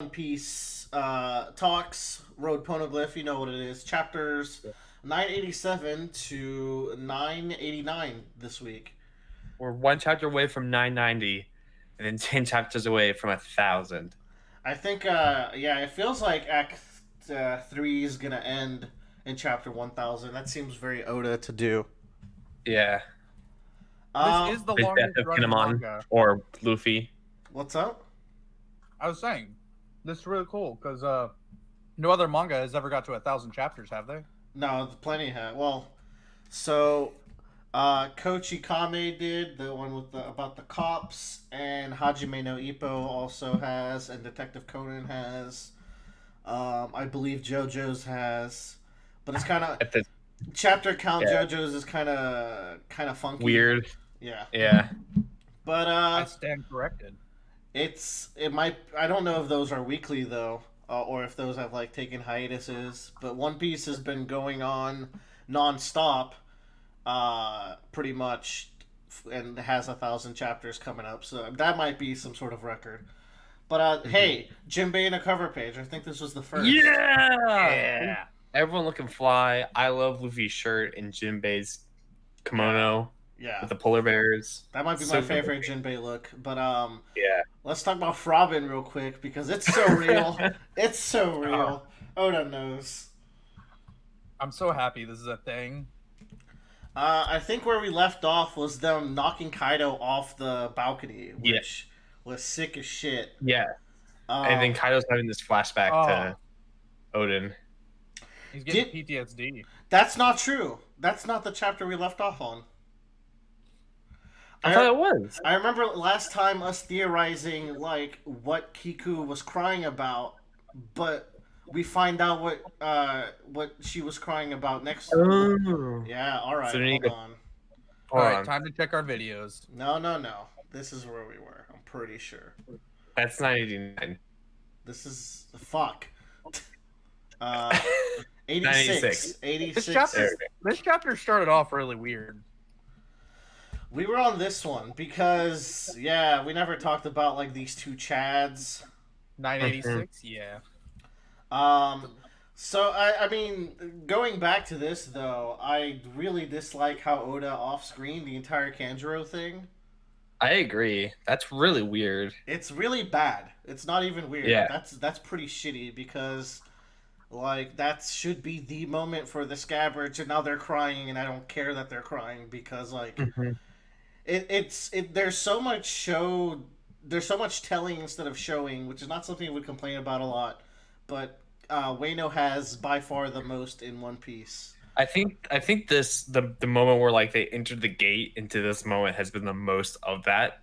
One Piece talks, Road Poneglyph, you know what it is. Chapters 987 to 989 this week. We're one chapter away from 990, and then 10 chapters away from 1,000. I think, yeah, it feels like Act 3 is going to end in Chapter 1000. That seems very Oda to do. Yeah. This Um, is the The death longest of running Kinemon manga. or Luffy. what's up? I was saying, this is really cool because no other manga has ever got to 1,000 chapters, have they? No, plenty have. Well, so Coach Ikame did the one with the about the cops, and Hajime no Ippo also has, and Detective Conan has. I believe JoJo's has, but it's kind of At the chapter count. Yeah. JoJo's is kind of funky. weird. Yeah, Yeah. but I stand corrected. it might. I don't know if those are weekly though, or if those have like taken hiatuses. But One Piece has been going on nonstop, pretty much, and has 1,000 chapters coming up. So that might be some sort of record. But hey, Jinbei in a cover page. I think this was the first. Yeah. Everyone looking fly. I love Luffy's shirt and Jinbei's kimono Yeah, with the polar bears. that might be So my favorite Jinbei look. But Yeah. let's talk about Frobin real quick because it's so real. It's so real. Oda knows. I'm so happy this is a thing. I think where we left off was them knocking Kaido off the balcony, which was sick as shit. Yeah. And then Um, Kaido's having this flashback to Odin. He's getting PTSD. that's not true. That's not the chapter we left off on. I thought it was. I remember last time us theorizing like what Kiku was crying about, but we find out what she was crying about next. Oh. Yeah, all right, So then you hold go- on. All Hold right, on. time to check our videos. No. This is where we were. I'm pretty sure. That's 989. This is fuck. Uh, 86. 96. 86. This chapter started off really weird. We were on this one because yeah, we never talked about like these two Chads. 986, yeah. So I mean, going back to this though, I really dislike how Oda off screen the entire Kanjuro thing. I agree. That's really weird. It's really bad. It's not even weird. Yeah. That's pretty shitty because like that should be the moment for the scabbards, and now they're crying, and I don't care that they're crying because like there's so much there's so much telling instead of showing, which is not something we complain about a lot, but Wano has by far the most in One Piece. I think this the moment where like they entered the gate into this moment has been the most of that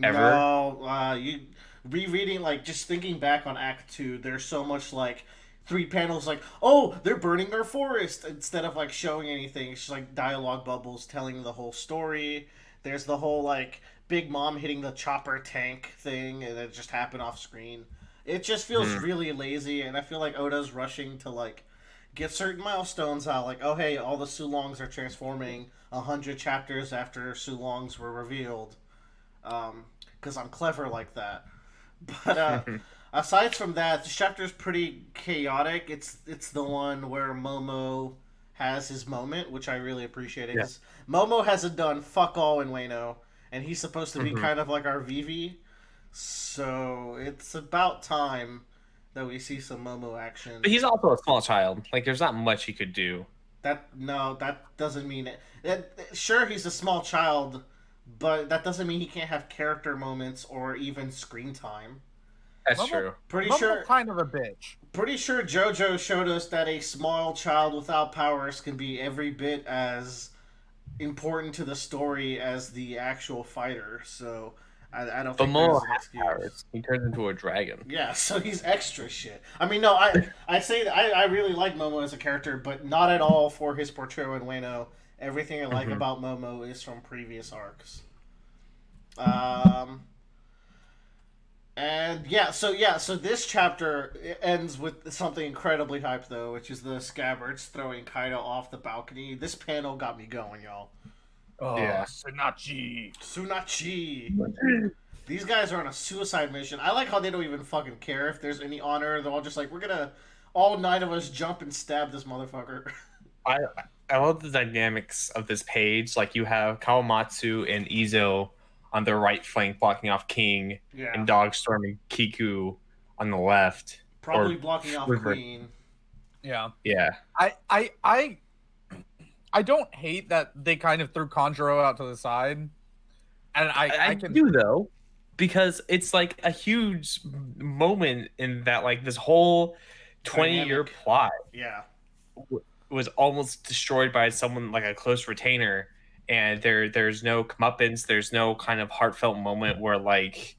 ever. No, you rereading like just thinking back on Act 2, there's so much like three panels like, oh, they're burning our forest instead of like showing anything. It's just like dialogue bubbles telling the whole story. There's the whole like Big Mom hitting the chopper tank thing, and it just happened off screen. It just feels really lazy, and I feel like Oda's rushing to like get certain milestones out. Like, oh hey, all the Sulongs are transforming 100 chapters after Sulongs were revealed. Because I'm clever like that. But aside from that, the chapter's pretty chaotic. It's the one where Momo has his moment, which I really appreciated. 'Cause Momo hasn't done fuck all in Wano, and he's supposed to be kind of like our Vivi. So it's about time that we see some Momo action. But he's also a small child. Like there's not much he could do. That doesn't mean it. Sure, he's a small child, but that doesn't mean he can't have character moments or even screen time. That's Momo- true. Pretty Momo sure. kind of a bitch. Pretty sure JoJo showed us that a small child without powers can be every bit as important to the story as the actual fighter. So I don't But think Momo there's an has excuse. powers. He turns into a dragon. Yeah, so he's extra shit. I mean, no, I say that I really like Momo as a character, but not at all for his portrayal in Wano. Everything I like about Momo is from previous arcs. And so this chapter ends with something incredibly hype though, which is the scabbards throwing Kaido off the balcony. This panel got me going, y'all. Oh, Yeah. Sunachi. Tsunachi. These guys are on a suicide mission. I like how they don't even fucking care if there's any honor. They're all just like, we're gonna, all 9 of us jump and stab this motherfucker. I I love the dynamics of this page. Like you have Kawamatsu and Izo on their right flank blocking off King, Yeah. and Dogstorm and Kiku on the left. Probably Or blocking off River. Queen. Yeah. Yeah. I don't hate that they kind of threw Conjuro out to the side. And I can do though, because it's like a huge moment in that like this whole 20-year Dynamic. plot Yeah. was almost destroyed by someone like a close retainer, and there's no comeuppance, there's no kind of heartfelt moment where like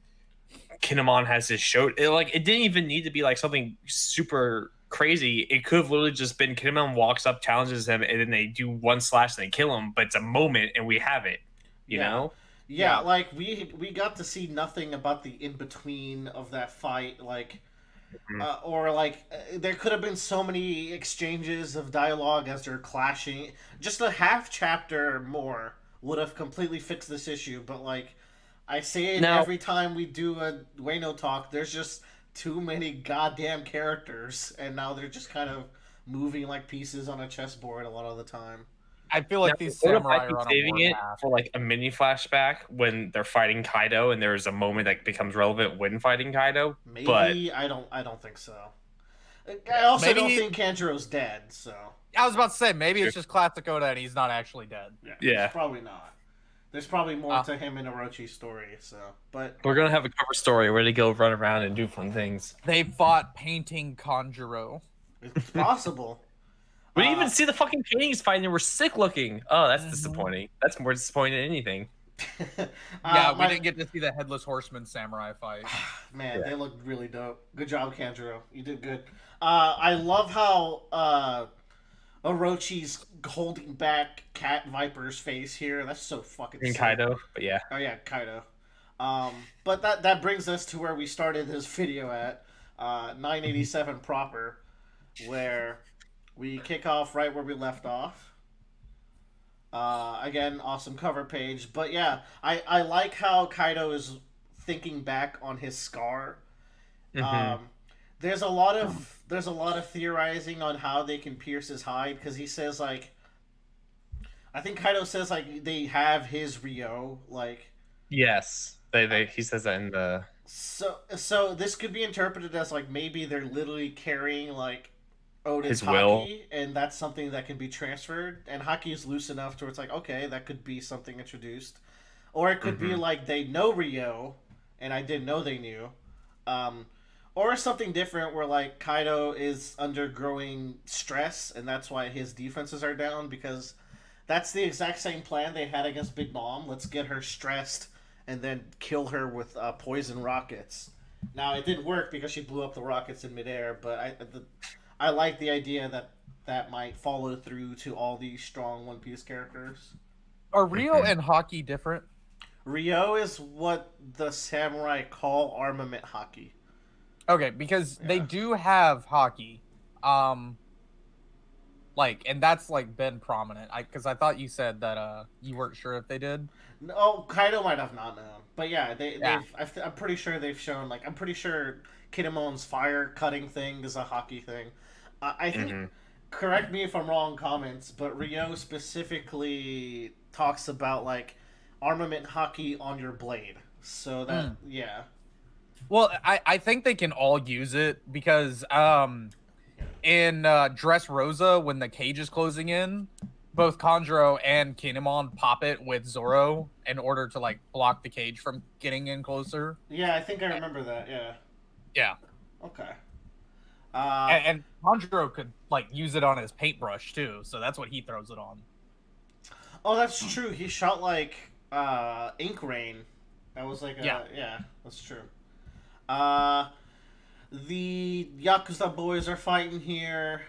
Kinemon has his show. It didn't even need to be like something super crazy. It could have literally just been Kinemon walks up, challenges him, and then they do one slash and they kill him. But it's a moment, and we have it. You Yeah. know? Yeah, Yeah. like we got to see nothing about the in between of that fight, like, or like there could have been so many exchanges of dialogue as they're clashing. Just a half chapter more would have completely fixed this issue. But like I say it Now- every time we do a Wano talk, there's just too many goddamn characters, and now they're just kind of moving like pieces on a chessboard a lot of the time. I feel like Now, these what if samurai I keep are on a saving it warpath. for like a mini flashback when they're fighting Kaido, and there's a moment that becomes relevant when fighting Kaido? Maybe But I don't think so. I also Maybe don't he- think Kanjuro's dead, so I was about to say maybe it's just classic Oda and he's not actually dead. Yeah. it's probably not. There's probably more Ah. to him and Orochi's story, so but we're gonna have a cover story where they go run around and do fun things. They fought painting Conjuro. it's possible. We didn't Uh, even see the fucking paintings fighting. They were sick looking. Oh, that's Mhm. disappointing. That's more disappointing than anything. Yeah, we my- didn't get to see the headless horseman samurai fight. Man, Yeah. they look really dope. Good job, Kanjuro. You did good. I love how Orochi's holding back Cat Viper's face here. That's so fucking In sick. Kaido, but yeah. Oh yeah, Kaido. But that brings us to where we started this video at 987 proper, where we kick off right where we left off. Again, awesome cover page. But yeah, I like how Kaido is thinking back on his scar. Mhm. There's a lot of theorizing on how they can pierce his hide, because he says like, I think Kaido says like they have his Ryo, like, Yes, they he says that in the so this could be interpreted as like maybe they're literally carrying like Oda's His will. haki, and that's something that can be transferred, and haki is loose enough to where it's like, okay, that could be something introduced, or it could be Mhm. like they know Ryo and I didn't know they knew, or something different where like Kaido is undergoing stress and that's why his defenses are down, because that's the exact same plan they had against Big Mom. Let's get her stressed and then kill her with poison rockets. Now it didn't work because she blew up the rockets in midair, but I like the idea that that might follow through to all these strong One Piece characters. Are Rio Mhm. and Hockey different? Ryo is what the samurai call armament haki. Okay, because they Yeah. do have Hockey. Like, and that's like been prominent. Because I thought you said that you weren't sure if they did. No, Kaido might have not known, but yeah, Yeah. I'm pretty sure they've shown, like, I'm pretty sure Kinemon's fire cutting thing is a hockey thing. I think, Mhm. correct me if I'm wrong, comments, but Ryo specifically talks about like armament hockey on your blade. So that yeah, Well, I think they can all use it because in Dress Rosa, when the cage is closing in, both Conjuro and Kinemon pop it with Zoro in order to like block the cage from getting in closer. yeah, I think I remember that. Yeah, Yeah, okay. and Conjuro could like use it on his paintbrush too, so that's what he throws it on. Oh, that's true. He shot like ink rain. That was like yeah, that's true. The Yakuza boys are fighting here.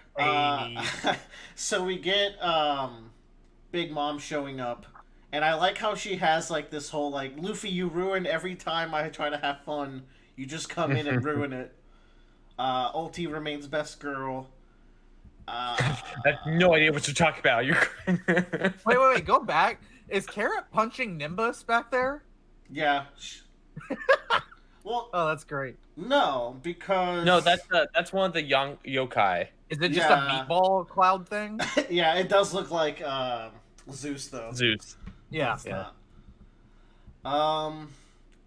So we get Big Mom showing up, and I like how she has like this whole like, Luffy, you ruin every time I try to have fun. You just come in and ruin it. Ulti remains best girl. I have no idea what you're talking about. You're Wait, go back. Is Carrot punching Nimbus back there? Yeah. Well, Oh, that's great. no, because No, that's one of the young yokai. Is it just Yeah. a meatball cloud thing? yeah, it does look like Zeus though. Zeus. Yeah. It's not.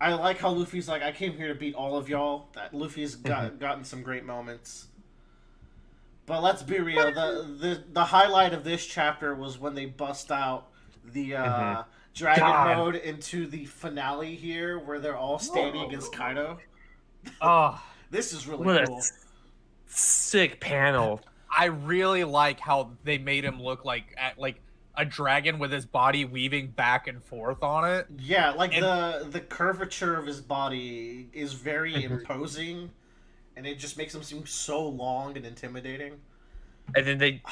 I like how Luffy's like, I came here to beat all of y'all. That Luffy's gotten some great moments. But let's be real. The highlight of this chapter was when they bust out the dragon God. mode into the finale here, where they're all standing against Kaido. Oh, This is really What a cool. sick panel. I really like how they made him look like a dragon with his body weaving back and forth on it. Yeah, like And- the curvature of his body is very imposing, and it just makes him seem so long and intimidating. And then they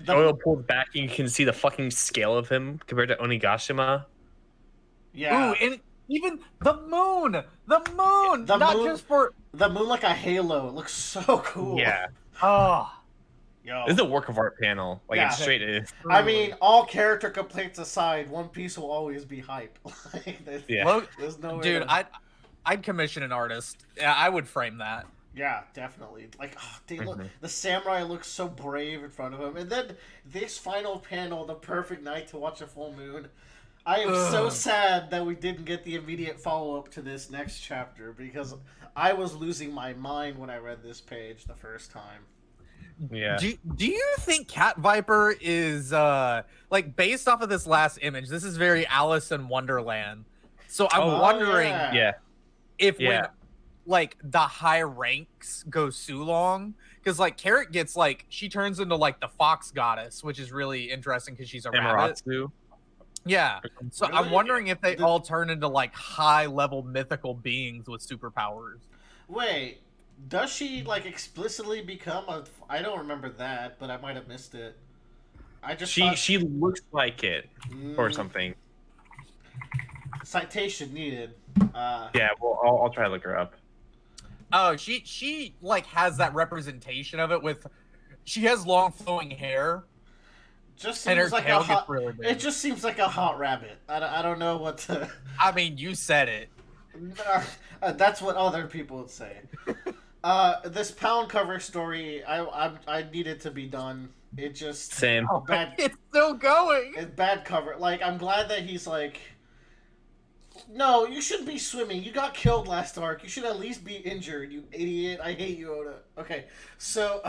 oil pulled back and you can see the fucking scale of him compared to Onigashima. Yeah, Ooh, and even the moon, The not moon- just for the moon like a halo. It looks so cool. Yeah. oh. Yo. This is a work of art panel. Like Yeah. it straight is. I mean, all character complaints aside, One Piece will always be hype. Like, Yeah. there's no way Dude, to- I'd commission an artist. Yeah, I would frame that. Yeah, definitely. Like, oh, they look, Mhm. the samurai looks so brave in front of him, and then this final panel, the perfect night to watch a full moon. I am so Ugh. sad that we didn't get the immediate follow up to this next chapter because I was losing my mind when I read this page the first time. Yeah. Do you think Cat Viper is like based off of this last image? This is very Alice in Wonderland. So I'm Oh, wondering Yeah. if Yeah. when like the high ranks go Sulong, because like Carrot gets like she turns into like the fox goddess, which is really interesting because she's a rabbit. Amaterasu. Yeah. So I'm Really? wondering if they The- all turn into like high level mythical beings with superpowers. Wait, does she like explicitly become a? I don't remember that, but I might have missed it. I just thought, She looks like it or Mm, something. Citation needed. Yeah, well I'll try to look her up. Oh, she like has that representation of it with she has long flowing hair Just and her seems like a tail gets hot. really big. It just seems like a hot rabbit. I don't know what to. I mean, you said it. That's what other people would say. This pound cover story, I needed to be done. It just Same. Oh, Bad- it's still going. it's bad cover. Like I'm glad that he's like, no, you shouldn't be swimming. You got killed last arc. You should at least be injured. You idiot. I hate you, Oda. Okay, so,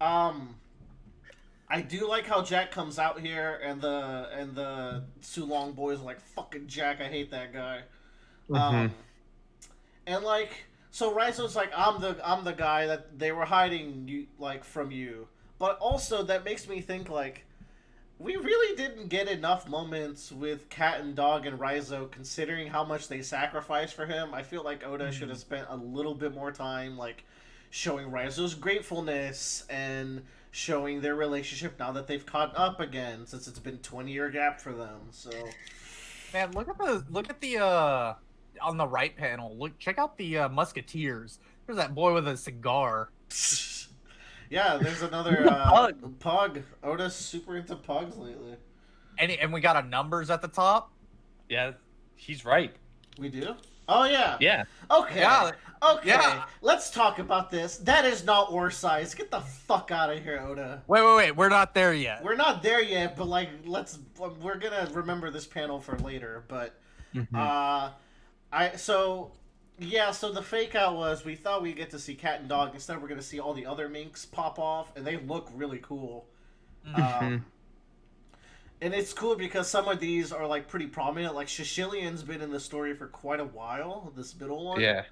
I do like how Jack comes out here and the Sulong boys are like fucking Jack. I hate that guy. And like, so Raizo's like, I'm the guy that they were hiding you like from you, but also that makes me think like, we really didn't get enough moments with Cat and Dog and Raizo considering how much they sacrificed for him. I feel like Oda should have spent a little bit more time like showing Raizo's gratefulness and showing their relationship now that they've caught up again since it's been 20-year gap for them. So Man, look at the on the right panel. Check out the Musketeers. There's that boy with a cigar. yeah, there's another pug. Oda's super into pugs lately. And we got a numbers at the top. Yeah, he's right. We do? Oh yeah. Yeah. Okay. Yeah. Okay. Yeah. Let's talk about this. That is not war size. Get the fuck out of here, Oda. Wait. We're not there yet. We're not there yet, but like we're gonna remember this panel for later, but so the fake out was we thought we'd get to see Cat and Dog. Instead we're gonna see all the other minks pop off and they look really cool. And it's cool because some of these are like pretty prominent. Like Shishilian's been in the story for quite a while. This middle one. Yeah.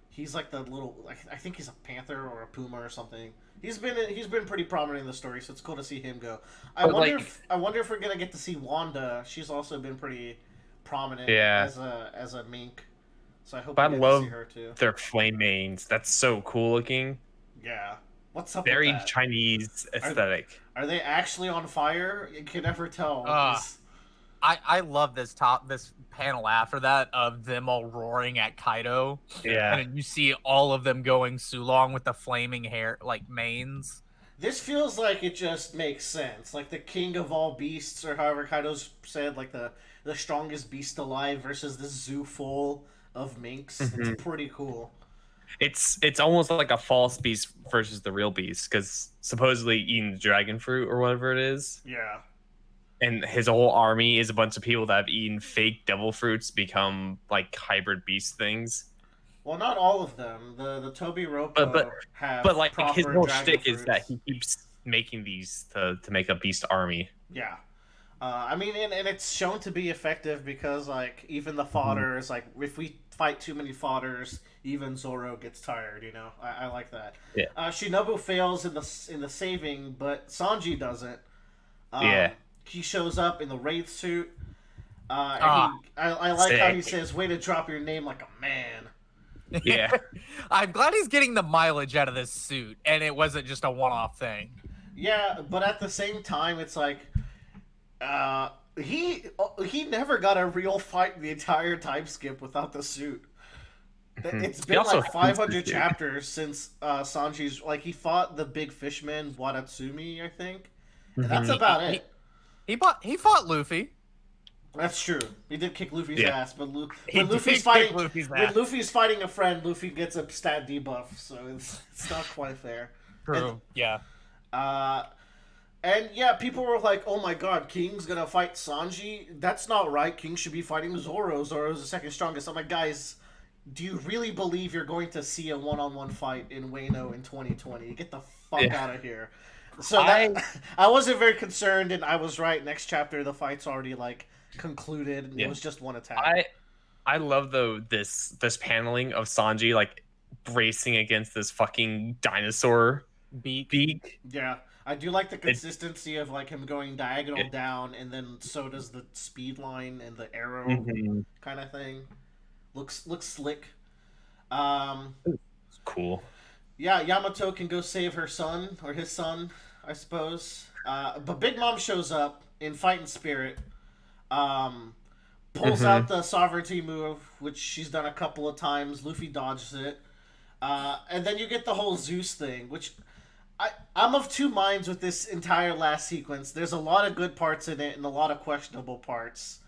He's like the little. Like, I think he's a panther or a puma or something. He's been pretty prominent in the story, so it's cool to see him go. I wonder if we're gonna get to see Wanda. She's also been pretty prominent. Yeah. As a mink. So I hope But I we get love to see her too. their flame mains. That's so cool looking. Yeah. What's up? Very with that? Chinese aesthetic. Are they actually on fire? You can never tell. I love this panel after that of them all roaring at Kaido. Yeah. And you see all of them going Sulong with the flaming hair like manes. This feels like it just makes sense. Like the king of all beasts, or however Kaido's said, like the strongest beast alive versus the zoo full of minks. It's Mhm. pretty cool. It's almost like a false beast versus the real beast because supposedly eating the dragon fruit or whatever it is, Yeah. and his whole army is a bunch of people that have eaten fake devil fruits to become like hybrid beast things. Well, not all of them. The Toby But but Roppo but have like his proper whole dragon shtick is that fruits. he keeps making these to make a beast army. Yeah. I mean, and it's shown to be effective because, like, even the Mhm. fodder is like, if we fight too many fodders, even Zoro gets tired. You know, I like that. Yeah, Shinobu fails in the saving, but Sanji doesn't. yeah, He shows up in the wraith suit, and Ah, I like how he sick. says, "Way to drop your name like a man." Yeah, I'm glad he's getting the mileage out of this suit, and it wasn't just a one-off thing. Yeah, but at the same time, it's like, uh, he never got a real fight in the entire time skip without the suit. Mhm. It's He been also like hates the 500 suit. chapters since Sanji's like he fought the big fishman Wadatsumi, I think, and that's Mhm. about He it. he fought Luffy. That's true. He did kick Luffy's Yeah, ass, but He when did Luffy's kick fighting Luffy's when ass. Luffy's fighting a friend, Luffy gets a stat debuff, so it's not quite fair. True. Yeah. Uh, and yeah, people were like, "Oh my God, King's gonna fight Sanji." That's not right. King should be fighting Zoro. Zoro's the second strongest. I'm like, guys, do you really believe you're going to see a one-on-one fight in Wano in 2020? Get the fuck Yeah. out of here. So I that I wasn't very concerned, and I was right. Next chapter, the fight's already like concluded, and it yeah. was just one attack. I love though this paneling of Sanji like bracing against this fucking dinosaur Beak. beak. Yeah, I do like the It consistency of like him going diagonal it, down, and then so does the speed line and the arrow mhm. kind of thing. Looks slick. Um, It's cool. yeah, Yamato can go save her son or his son, I suppose. But Big Mom shows up in fighting spirit. Um, pulls Hmm. out the sovereignty move, which she's done a couple of times. Luffy dodges it. And then you get the whole Zeus thing, which I'm of two minds with this entire last sequence. There's a lot of good parts in it and a lot of questionable parts.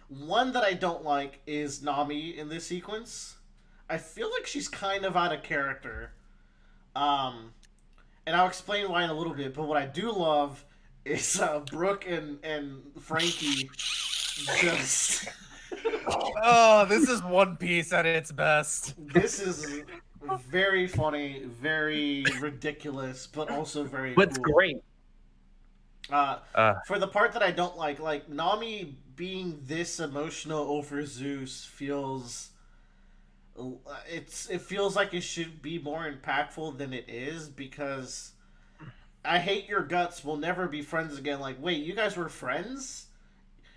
One that I don't like is Nami in this sequence. I feel like she's kind of out of character. Um, and I'll explain why in a little bit. But what I do love is Brooke and Frankie just. Oh, this is One Piece at its best. This is very funny, very ridiculous, but also very What's cool. great? Uh, Uh, for the part that I don't like Nami being this emotional over Zeus feels it feels like it should be more impactful than it is because I hate your guts. We'll never be friends again. Like, wait, you guys were friends?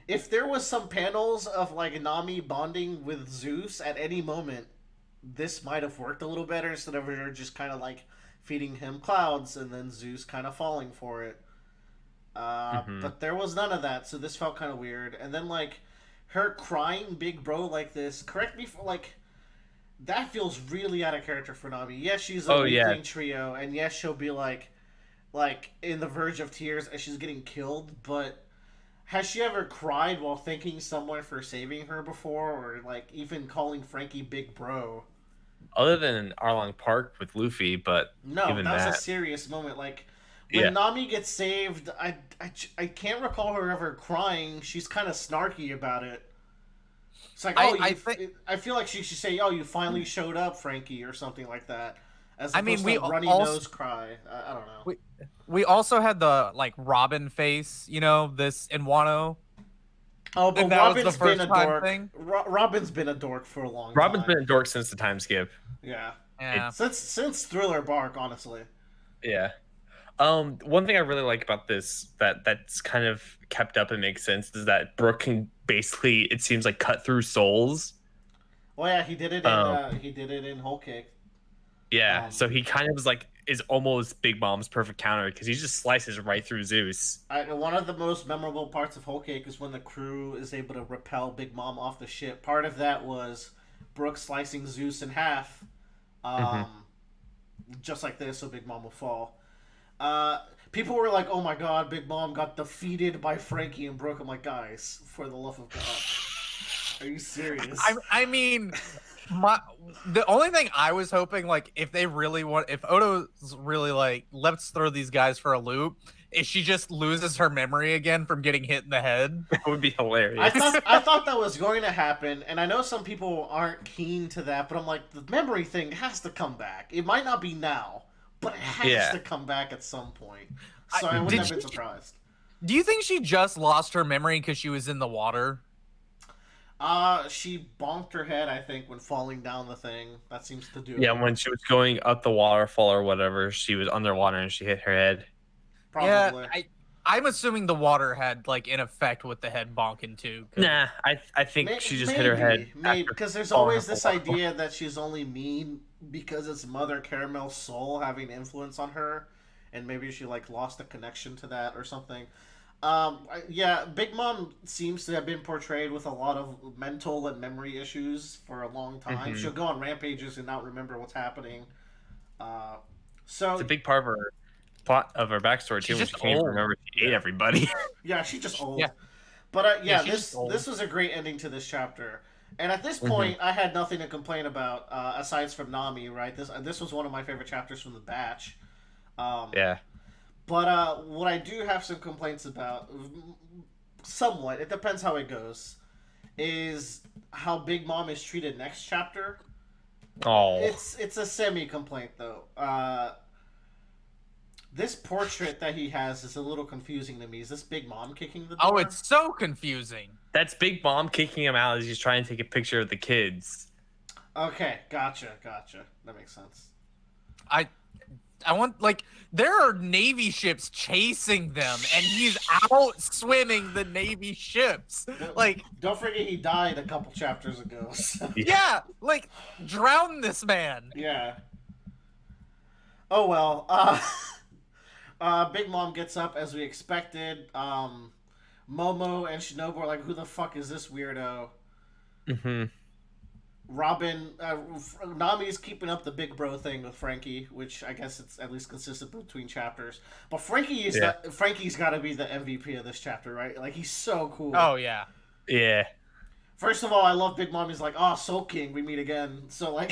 If there was some panels of like Nami bonding with Zeus at any moment, this might have worked a little better instead of her just kind of like feeding him clouds and then Zeus kind of falling for it. mhm. But there was none of that, so this felt kind of weird. And then like her crying big bro like this. Correct me for like that feels really out of character for Nami. Yes, she's a Oh yeah. weakling trio, and yes, she'll be like in the verge of tears as she's getting killed. But has she ever cried while thanking someone for saving her before, or like even calling Frankie big bro? Other than Arlong Park with Luffy, but No, even that was a that, serious moment. Like when yeah. Nami gets saved, I can't recall her ever crying. She's kind of snarky about it. It's like, oh, I think. I feel like she should say, "Oh, you finally showed up, Frankie," or something like that, as I mean, opposed we to runny also nose cry. I don't know. we also had the like Robin face, this in Wano, Oh, but and that was the Robin's been first a time dork. thing. Robin's been a dork for a long Robin's time. been a dork since the time skip. Yeah, Yeah. since Thriller Bark, honestly. Yeah. One thing I really like about this that's kind of kept up and makes sense is that Brooke can basically, it seems like, cut through souls. Well, yeah, he did it in Whole Cake. Yeah, so he kind of is almost Big Mom's perfect counter because he just slices right through Zeus. One of the most memorable parts of Whole Cake is when the crew is able to repel Big Mom off the ship. Part of that was Brooke slicing Zeus in half, Mhm. just like this, so Big Mom will fall. People were like, "Oh my God, Big Mom got defeated by Frankie and Brooke." I'm like, guys, for the love of God, are you serious? I mean, the only thing I was hoping, like, if Odo's really like, let's throw these guys for a loop, is she just loses her memory again from getting hit in the head. That would be hilarious. I thought that was going to happen, and I know some people aren't keen to that, but I'm like, the memory thing has to come back. It might not be now, but it has to come back at some point. So I wouldn't have been surprised. Do you think she just lost her memory because she was in the water? She bonked her head, I think, when falling down the thing. That seems to do it. Yeah, when she was going up the waterfall or whatever, she was underwater and she hit her head. Probably. Yeah, I'm assuming the water had like an effect with the head bonking too. Nah, I think she just hit her head. Maybe, because there's always this idea that she's only mean because it's Mother Caramel's soul having influence on her, and maybe she like lost a connection to that or something. Yeah, Big Mom seems to have been portrayed with a lot of mental and memory issues for a long time. Mm-hmm. She'll go on rampages and not remember what's happening. So it's a big part of her plot of her backstory too. When she can't remember, she ate everybody. Yeah, she's just old. Yeah. But this was a great ending to this chapter. And at this point, I had nothing to complain about aside from Nami. Right, this was one of my favorite chapters from the batch. Yeah. But what I do have some complaints about, somewhat, it depends how it goes, is how Big Mom is treated next chapter. Oh. It's a semi-complaint, though. This portrait that he has is a little confusing to me. Is this Big Mom kicking the door? Oh, it's so confusing. That's Big Mom kicking him out as he's trying to take a picture of the kids. Okay, gotcha. That makes sense. I want, like, there are Navy ships chasing them, and he's out swimming the Navy ships. Like, don't forget he died a couple chapters ago. So. Yeah, like, drown this man. Yeah. Oh well. Big Mom gets up as we expected. Momo and Shinobu are like, "Who the fuck is this weirdo?" Mm-hmm. Robin, Nami's keeping up the big bro thing with Frankie, which I guess it's at least consistent between chapters. But Frankie's got to be the MVP of this chapter, right? Like, he's so cool. Oh yeah. Yeah. First of all, I love Big Mom. He's like, "Oh, Soul King, we meet again." So like,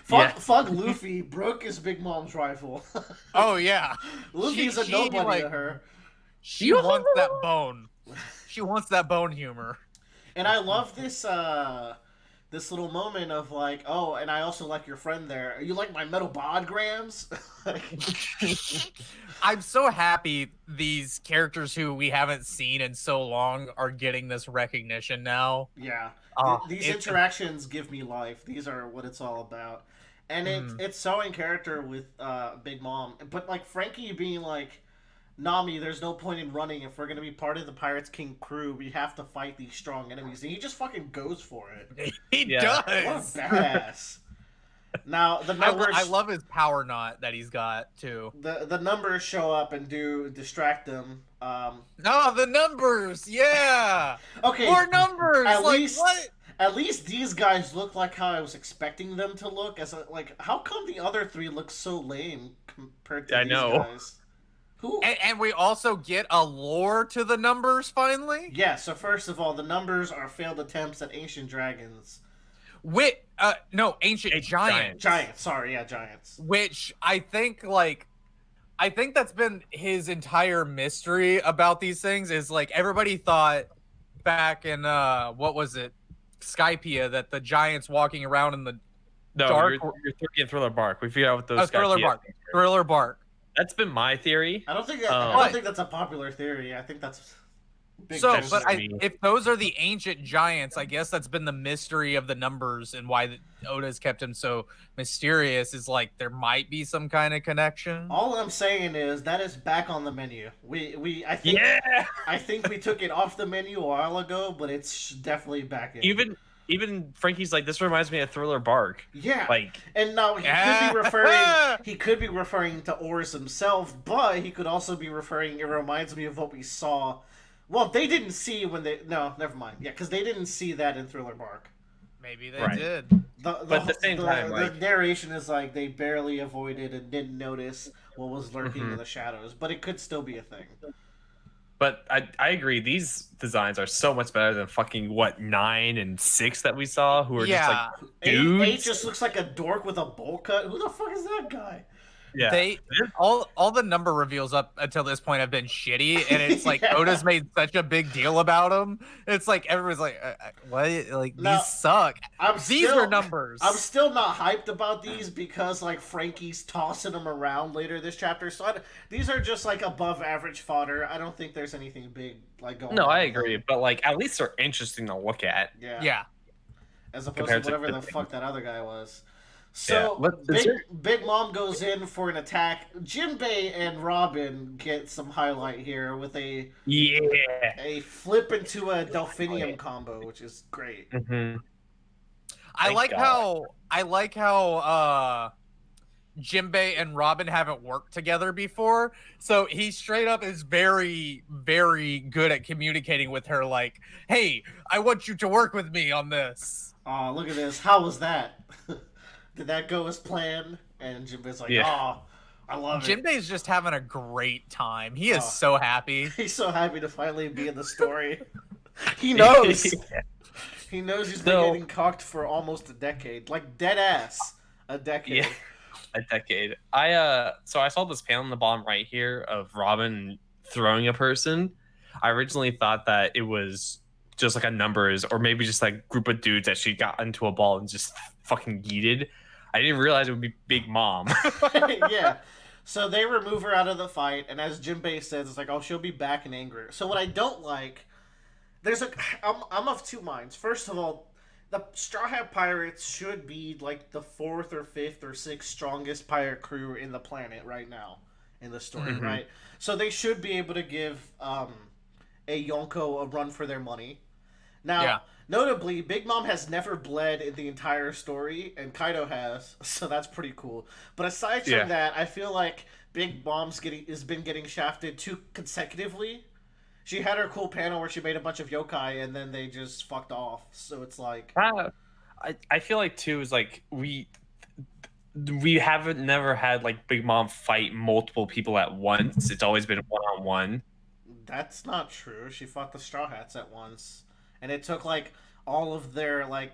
fuck Luffy. Brooke is Big Mom's rival. Oh yeah. Luffy's a nobody to her. She wants that bone. She wants that bone humor. And I love this. This little moment of like, "Oh, and I also like your friend there. You like my metal bodgrams?" I'm so happy these characters who we haven't seen in so long are getting this recognition now. Yeah. These interactions give me life. These are what it's all about. And it's so in character with Big Mom. But like Frankie being like, "Nami, there's no point in running. If we're going to be part of the Pirates King crew, we have to fight these strong enemies." And he just fucking goes for it. He does. What a badass. Now, the numbers... I love his power knot that he's got, too. The numbers show up and distract them. No, the numbers! Yeah! Okay. More numbers! What? At least these guys look like how I was expecting them to look. How come the other three look so lame compared to these guys? Who? And we also get a lore to the numbers, finally? Yeah, so first of all, the numbers are failed attempts at ancient dragons. Ancient giants. Giants, sorry, yeah, giants. Which I think that's been his entire mystery about these things, is like everybody thought back in, what was it? Skypiea, that the giants walking around in the dark... You're thinking Thriller Bark. We figured out what those Thriller Bark. That's been my theory. I don't think that's a popular theory. I think that's big. So, but if those are the ancient giants, I guess that's been the mystery of the numbers and why Oda's kept him so mysterious. Is like there might be some kind of connection. All I'm saying is that is back on the menu. I think we took it off the menu a while ago, but it's definitely back in. Even Frankie's like, this reminds me of Thriller Bark. Yeah. Like, and now he could be referring to Oars himself, but he could also be referring, it reminds me of what we saw. Well, they didn't see when no, never mind. Yeah, because they didn't see that in Thriller Bark. Maybe they Right. did. But at the same time, the like- narration is like they barely avoided and didn't notice what was lurking Mhm. in the shadows, but it could still be a thing. But I agree. These designs are so much better than fucking 9 and 6 that we saw, who are just like dudes. Eight just looks like a dork with a bowl cut. Who the fuck is that guy? Yeah. They all the number reveals up until this point have been shitty, and it's like Yeah. Oda's made such a big deal about them. It's like everyone's like, "What? Like Now, these suck." These are numbers. I'm still not hyped about these because like Frankie's tossing them around later this chapter. So these are just like above average fodder. I don't think there's anything big like going. No, on I with them. agree. But like, at least they're interesting to look at. Yeah. As opposed Compared to to whatever the the- fuck that other guy was. Yeah. So Is there- Big Mom goes in for an attack. Jinbei and Robin get some highlight here with a flip into a Delphinium combo, which is great. Mhm. I Thank like God. how Jinbei and Robin haven't worked together before, so he straight up is very, very good at communicating with her. Like, "Hey, I want you to work with me on this." Oh, look at this. How was that? Did that go as planned? And Jinbei's like, Yeah. oh, I love it. Jinbei's just having a great time. He is Oh. so happy. He's so happy to finally be in the story. He knows. He knows he's been So- getting cocked for almost a decade. Like, dead ass. A decade. Yeah. A decade. So I saw this panel in the bottom right here of Robin throwing a person. I originally thought that it was just like a numbers or maybe just like group of dudes that she got into a ball and just fucking yeeted. I didn't realize it would be Big Mom. Yeah. So they remove her out of the fight, and as Jinbei says, it's like, oh, she'll be back in anger. So what I don't like, I'm of two minds. First of all, the Straw Hat Pirates should be like the 4th or 5th or 6th strongest pirate crew in the planet right now in the story, Mhm. right? So they should be able to give a Yonko a run for their money. Now, Yeah. notably, Big Mom has never bled in the entire story, and Kaido has, so that's pretty cool. But aside from Yeah. that, I feel like Big Mom's has been getting shafted too consecutively. She had her cool panel where she made a bunch of yokai, and then they just fucked off. So it's like, I feel like too is like we haven't never had like Big Mom fight multiple people at once. It's always been one-on-one. that's not true. She fought the Straw Hats at once, and it took like all of their like.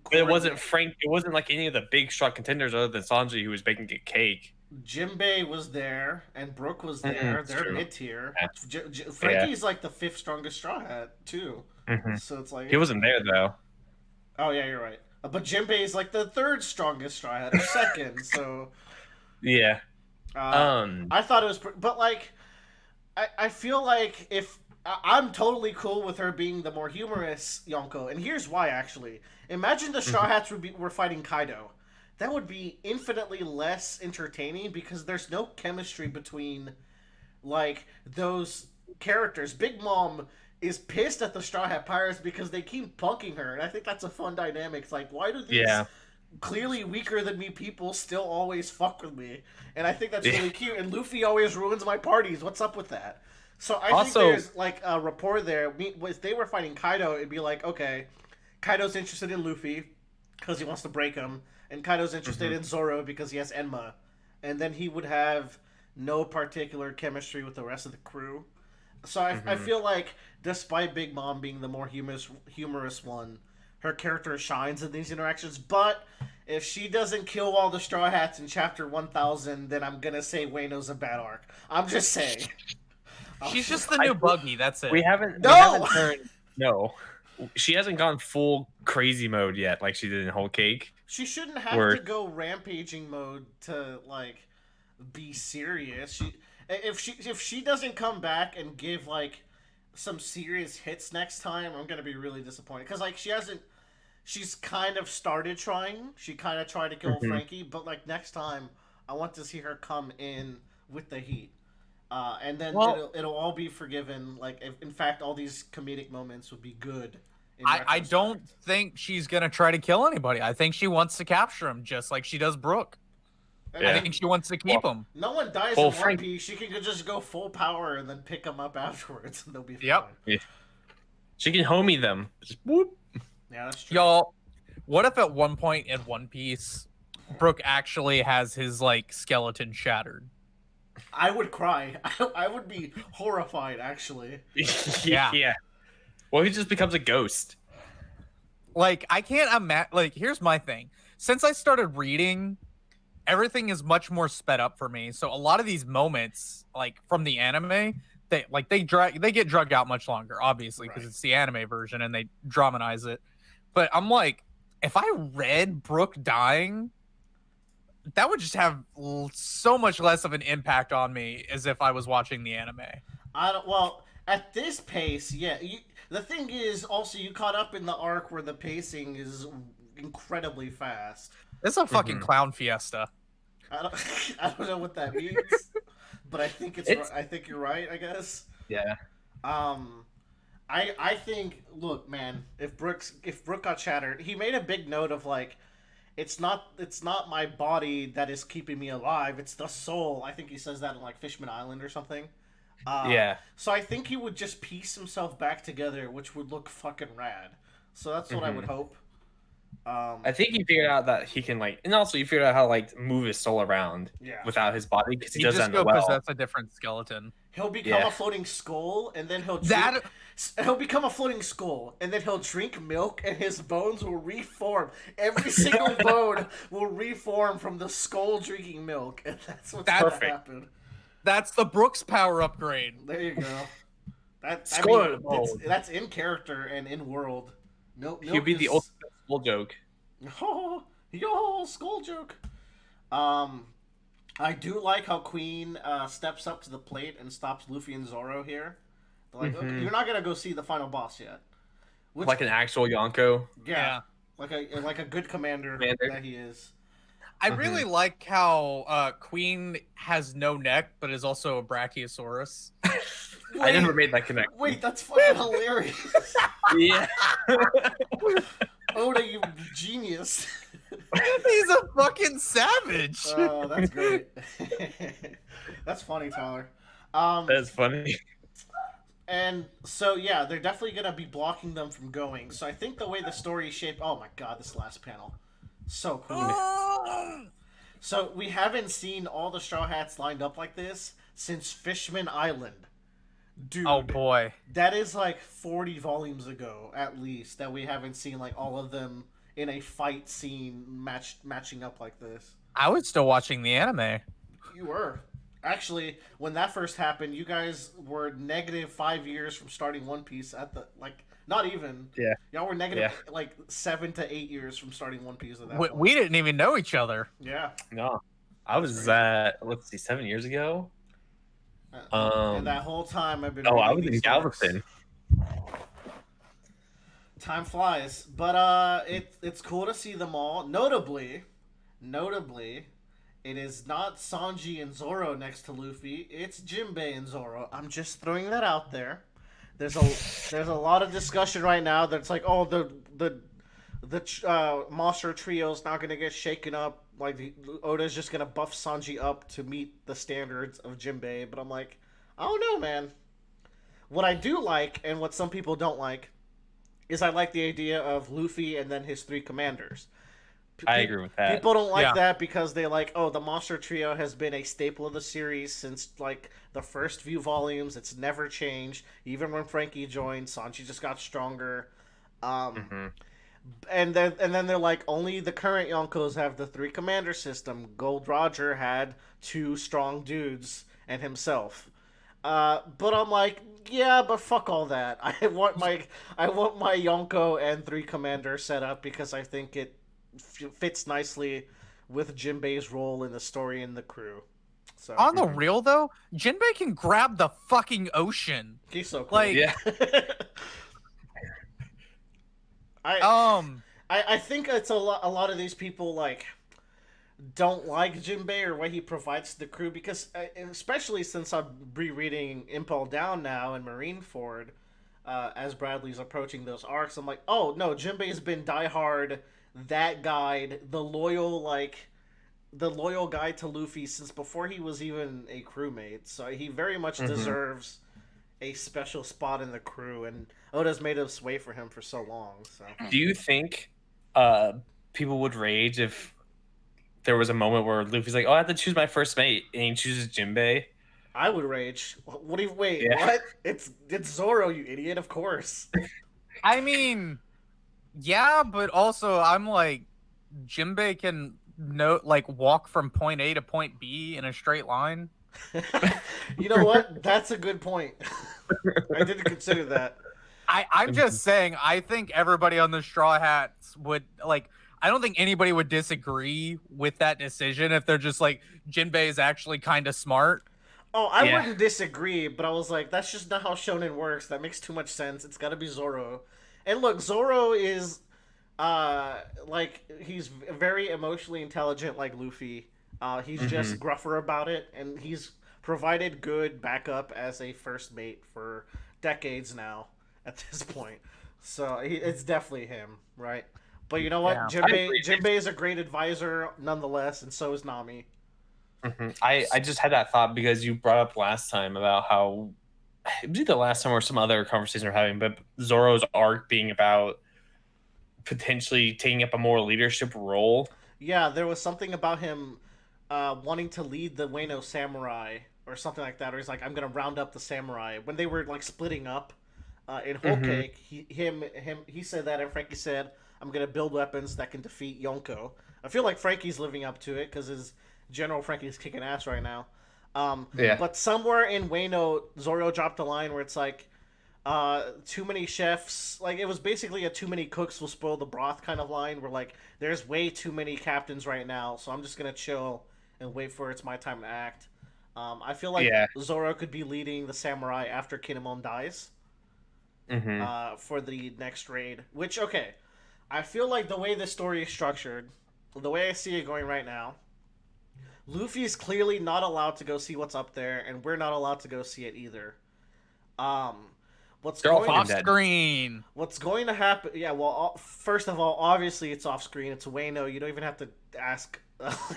But it wasn't Frank. It wasn't like any of the big shot contenders other than Sanji who was baking a cake. Jinbei was there, and Brooke was there. Mhm, They're true. mid tier. Yeah. Frankie's like the 5th strongest Straw Hat too. Mhm. So it's like He wasn't there though. Oh yeah, you're right. But Jinbei's like the 3rd strongest Straw Hat, or 2nd. So Yeah. I thought it was, but like, I feel like if I'm totally cool with her being the more humorous Yonko, and here's why actually. Imagine the Straw Hats were fighting Kaido. That would be infinitely less entertaining because there's no chemistry between like those characters. Big Mom is pissed at the Straw Hat Pirates because they keep punking her, and I think that's a fun dynamic. It's like, why do these clearly weaker than me people still always fuck with me? And I think that's really cute. And Luffy always ruins my parties. What's up with that? So I think there's like a rapport there. If they were fighting Kaido, it'd be like, okay, Kaido's interested in Luffy because he wants to break him, and Kaido's interested in Zoro because he has Enma, and then he would have no particular chemistry with the rest of the crew. So I feel like despite Big Mom being the more humorous one, her character shines in these interactions. But if she doesn't kill all the Straw Hats in chapter 1000, then I'm gonna say Wano's a bad arc. I'm just saying. She's just the new Buggy. That's it. We haven't turned. No, she hasn't gone full crazy mode yet, like she did in Whole Cake. She shouldn't have to go rampaging mode to like be serious. If she doesn't come back and give like some serious hits next time, I'm gonna be really disappointed because like she's kind of started trying. She kind of tried to kill Frankie, but like next time, I want to see her come in with the heat, and then it'll all be forgiven. Like if, in fact, all these comedic moments would be good. I don't think she's gonna try to kill anybody. I think she wants to capture him, just like she does Brooke. I think she wants to keep him. No one dies in One Piece. She can just go full power and then pick them up afterwards, and they'll be fine. Yep. Yeah. She can homie them. Just whoop. Yeah, that's true. Y'all, What if at one point in One Piece, Brook actually has his like skeleton shattered? I would cry. I would be horrified, actually. Yeah. Yeah. Well, he just becomes a ghost. Like I can't imagine. Like here's my thing. Since I started reading, everything is much more sped up for me. So a lot of these moments, like from the anime, they get drugged out much longer, obviously, because Right. it's the anime version and they dramatize it. But I'm like, if I read Brook dying, that would just have so much less of an impact on me as if I was watching the anime. Well, at this pace, yeah. The thing is, also, you caught up in the arc where the pacing is incredibly fast. It's a fucking clown fiesta. I don't, I don't know what that means, but I think I think you're right. I guess. Yeah. I think. Look, man. If Brook got shattered, he made a big note of like, it's not my body that is keeping me alive. It's the soul. I think he says that in like Fishman Island or something. Yeah. So I think he would just piece himself back together, which would look fucking rad. So that's what I would hope. I think he figured out that he can like, and also he figured out how to like move his soul around Yeah. without his body because he You does just that in the go well. possess a different skeleton. He'll become Yeah. a floating skull, and then he'll become a floating skull, and then he'll drink milk, and his bones will reform. Every single bone will reform from the skull drinking milk, and that's what's gonna Perfect. happen. That's the Brooks power upgrade. There you go. Skull bone. That's in character and in world. Milk He'd be the ultimate skull joke. Oh, yo, skull joke. I do like how Queen steps up to the plate and stops Luffy and Zoro here. They're like, okay, you're not gonna go see the final boss yet. Which, Like an actual Yonko. yeah, like a good commander that he is. I really like how Queen has no neck, but is also a Brachiosaurus. I never made that connection. Wait, that's fucking hilarious. Yeah. Oda, you genius. He's a fucking savage. Oh, that's great. That's funny, Tyler. That's funny. And so, yeah, they're definitely going to be blocking them from going. So I think the way the story is shaped... Oh, my God, this last panel. So cool. So we haven't seen all the Straw Hats lined up like this since Fishman Island. Dude. Oh, boy. That is like 40 volumes ago, at least, that we haven't seen like all of them in a fight scene matching up like this. I was still watching the anime. You were. Actually, when that first happened, you guys were negative 5 years from starting One Piece at the, like, not even. Yeah. Y'all were negative, like, 7 to 8 years from starting One Piece at that point. We didn't even know each other. Yeah. No. I was at, let's see, 7 years ago? And that whole time I've been. I reading was in these books. Galveston. Time flies, but it's cool to see them all. Notably, it is not Sanji and Zoro next to Luffy. It's Jinbei and Zoro. I'm just throwing that out there. There's a lot of discussion right now that's like, oh, the monster trio's not gonna get shaken up. Like Oda's just gonna buff Sanji up to meet the standards of Jinbei. But I'm like, I don't know, man. What I do like, and what some people don't like, is I like the idea of Luffy and then his three commanders. I agree with that. People don't like that because they like, oh, the monster trio has been a staple of the series since like the first few volumes. It's never changed. Even when Frankie joined, Sanji just got stronger. And then they're like, only the current Yonkos have the three commander system. Gold Roger had two strong dudes and himself. But I'm like, yeah, but fuck all that. I want my Yonko and three commander set up because I think it fits nicely with Jinbei's role in the story and the crew. So On the real though, Jinbei can grab the fucking ocean. he's so cool. Like, Yeah. I think it's a lot of these people like don't like Jinbei or what he provides to the crew because especially since I'm rereading Impel Down now and Marineford as Bradley's approaching those arcs, I'm like, oh no, Jinbei's been diehard, that guide, the loyal guy to Luffy since before he was even a crewmate. So he very much deserves a special spot in the crew, and Oda's made us wait for him for so long. So Do you think people would rage if there was a moment where Luffy's like, "Oh, I have to choose my first mate," and he chooses Jinbei. I would rage. What do you wait? Yeah. What? It's Zoro, you idiot! Of course. I mean, yeah, but also I'm like, Jinbei can walk from point A to point B in a straight line. You know what? That's a good point. I didn't consider that. I'm just saying, I think everybody on the Straw Hats would like. I don't think anybody would disagree with that decision if they're just like Jinbei is actually kind of smart. Oh, I wouldn't disagree, but I was like, that's just not how shonen works. That makes too much sense. It's got to be Zoro. And look, Zoro is, like, he's very emotionally intelligent, like Luffy. He's just gruffer about it, and he's provided good backup as a first mate for decades now at this point. So it's definitely him, right? But you know what? Yeah. Jinbei is a great advisor nonetheless, and so is Nami. I just had that thought because you brought up last time about how it was either last time or some other conversation we're having, but Zoro's arc being about potentially taking up a more leadership role. Yeah, there was something about him wanting to lead the Wano samurai or something like that, or he's like, I'm gonna round up the samurai. When they were like splitting up in Whole Cake, he said that, and Frankie said, I'm gonna build weapons that can defeat Yonko. I feel like Frankie's living up to it because his General Frankie's kicking ass right now. But somewhere in Wano, Zoro dropped a line where it's like, too many chefs, like it was basically a too many cooks will spoil the broth kind of line where like there's way too many captains right now, so I'm just gonna chill and wait for it's my time to act. I feel like Zoro could be leading the samurai after Kinemon dies for the next raid. Which, okay, I feel like the way this story is structured, the way I see it going right now, Luffy is clearly not allowed to go see what's up there, and we're not allowed to go see it either. What's going off screen? What's going to happen? Yeah, well, first of all, obviously it's off screen. It's Wano. You don't even have to ask.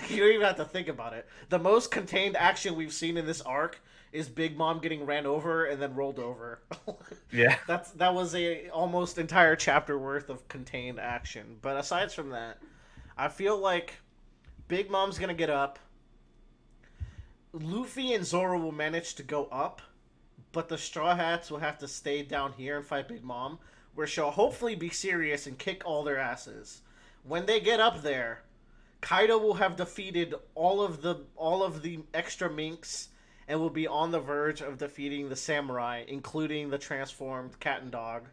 You don't even have to think about it. The most contained action we've seen in this arc is Big Mom getting ran over and then rolled over. Yeah, that was a almost entire chapter worth of contained action. But aside from that, I feel like Big Mom's gonna get up. Luffy and Zoro will manage to go up, but the Straw Hats will have to stay down here and fight Big Mom, where she'll hopefully be serious and kick all their asses. When they get up there, Kaido will have defeated all of the extra minks and will be on the verge of defeating the samurai, including the transformed cat and dog.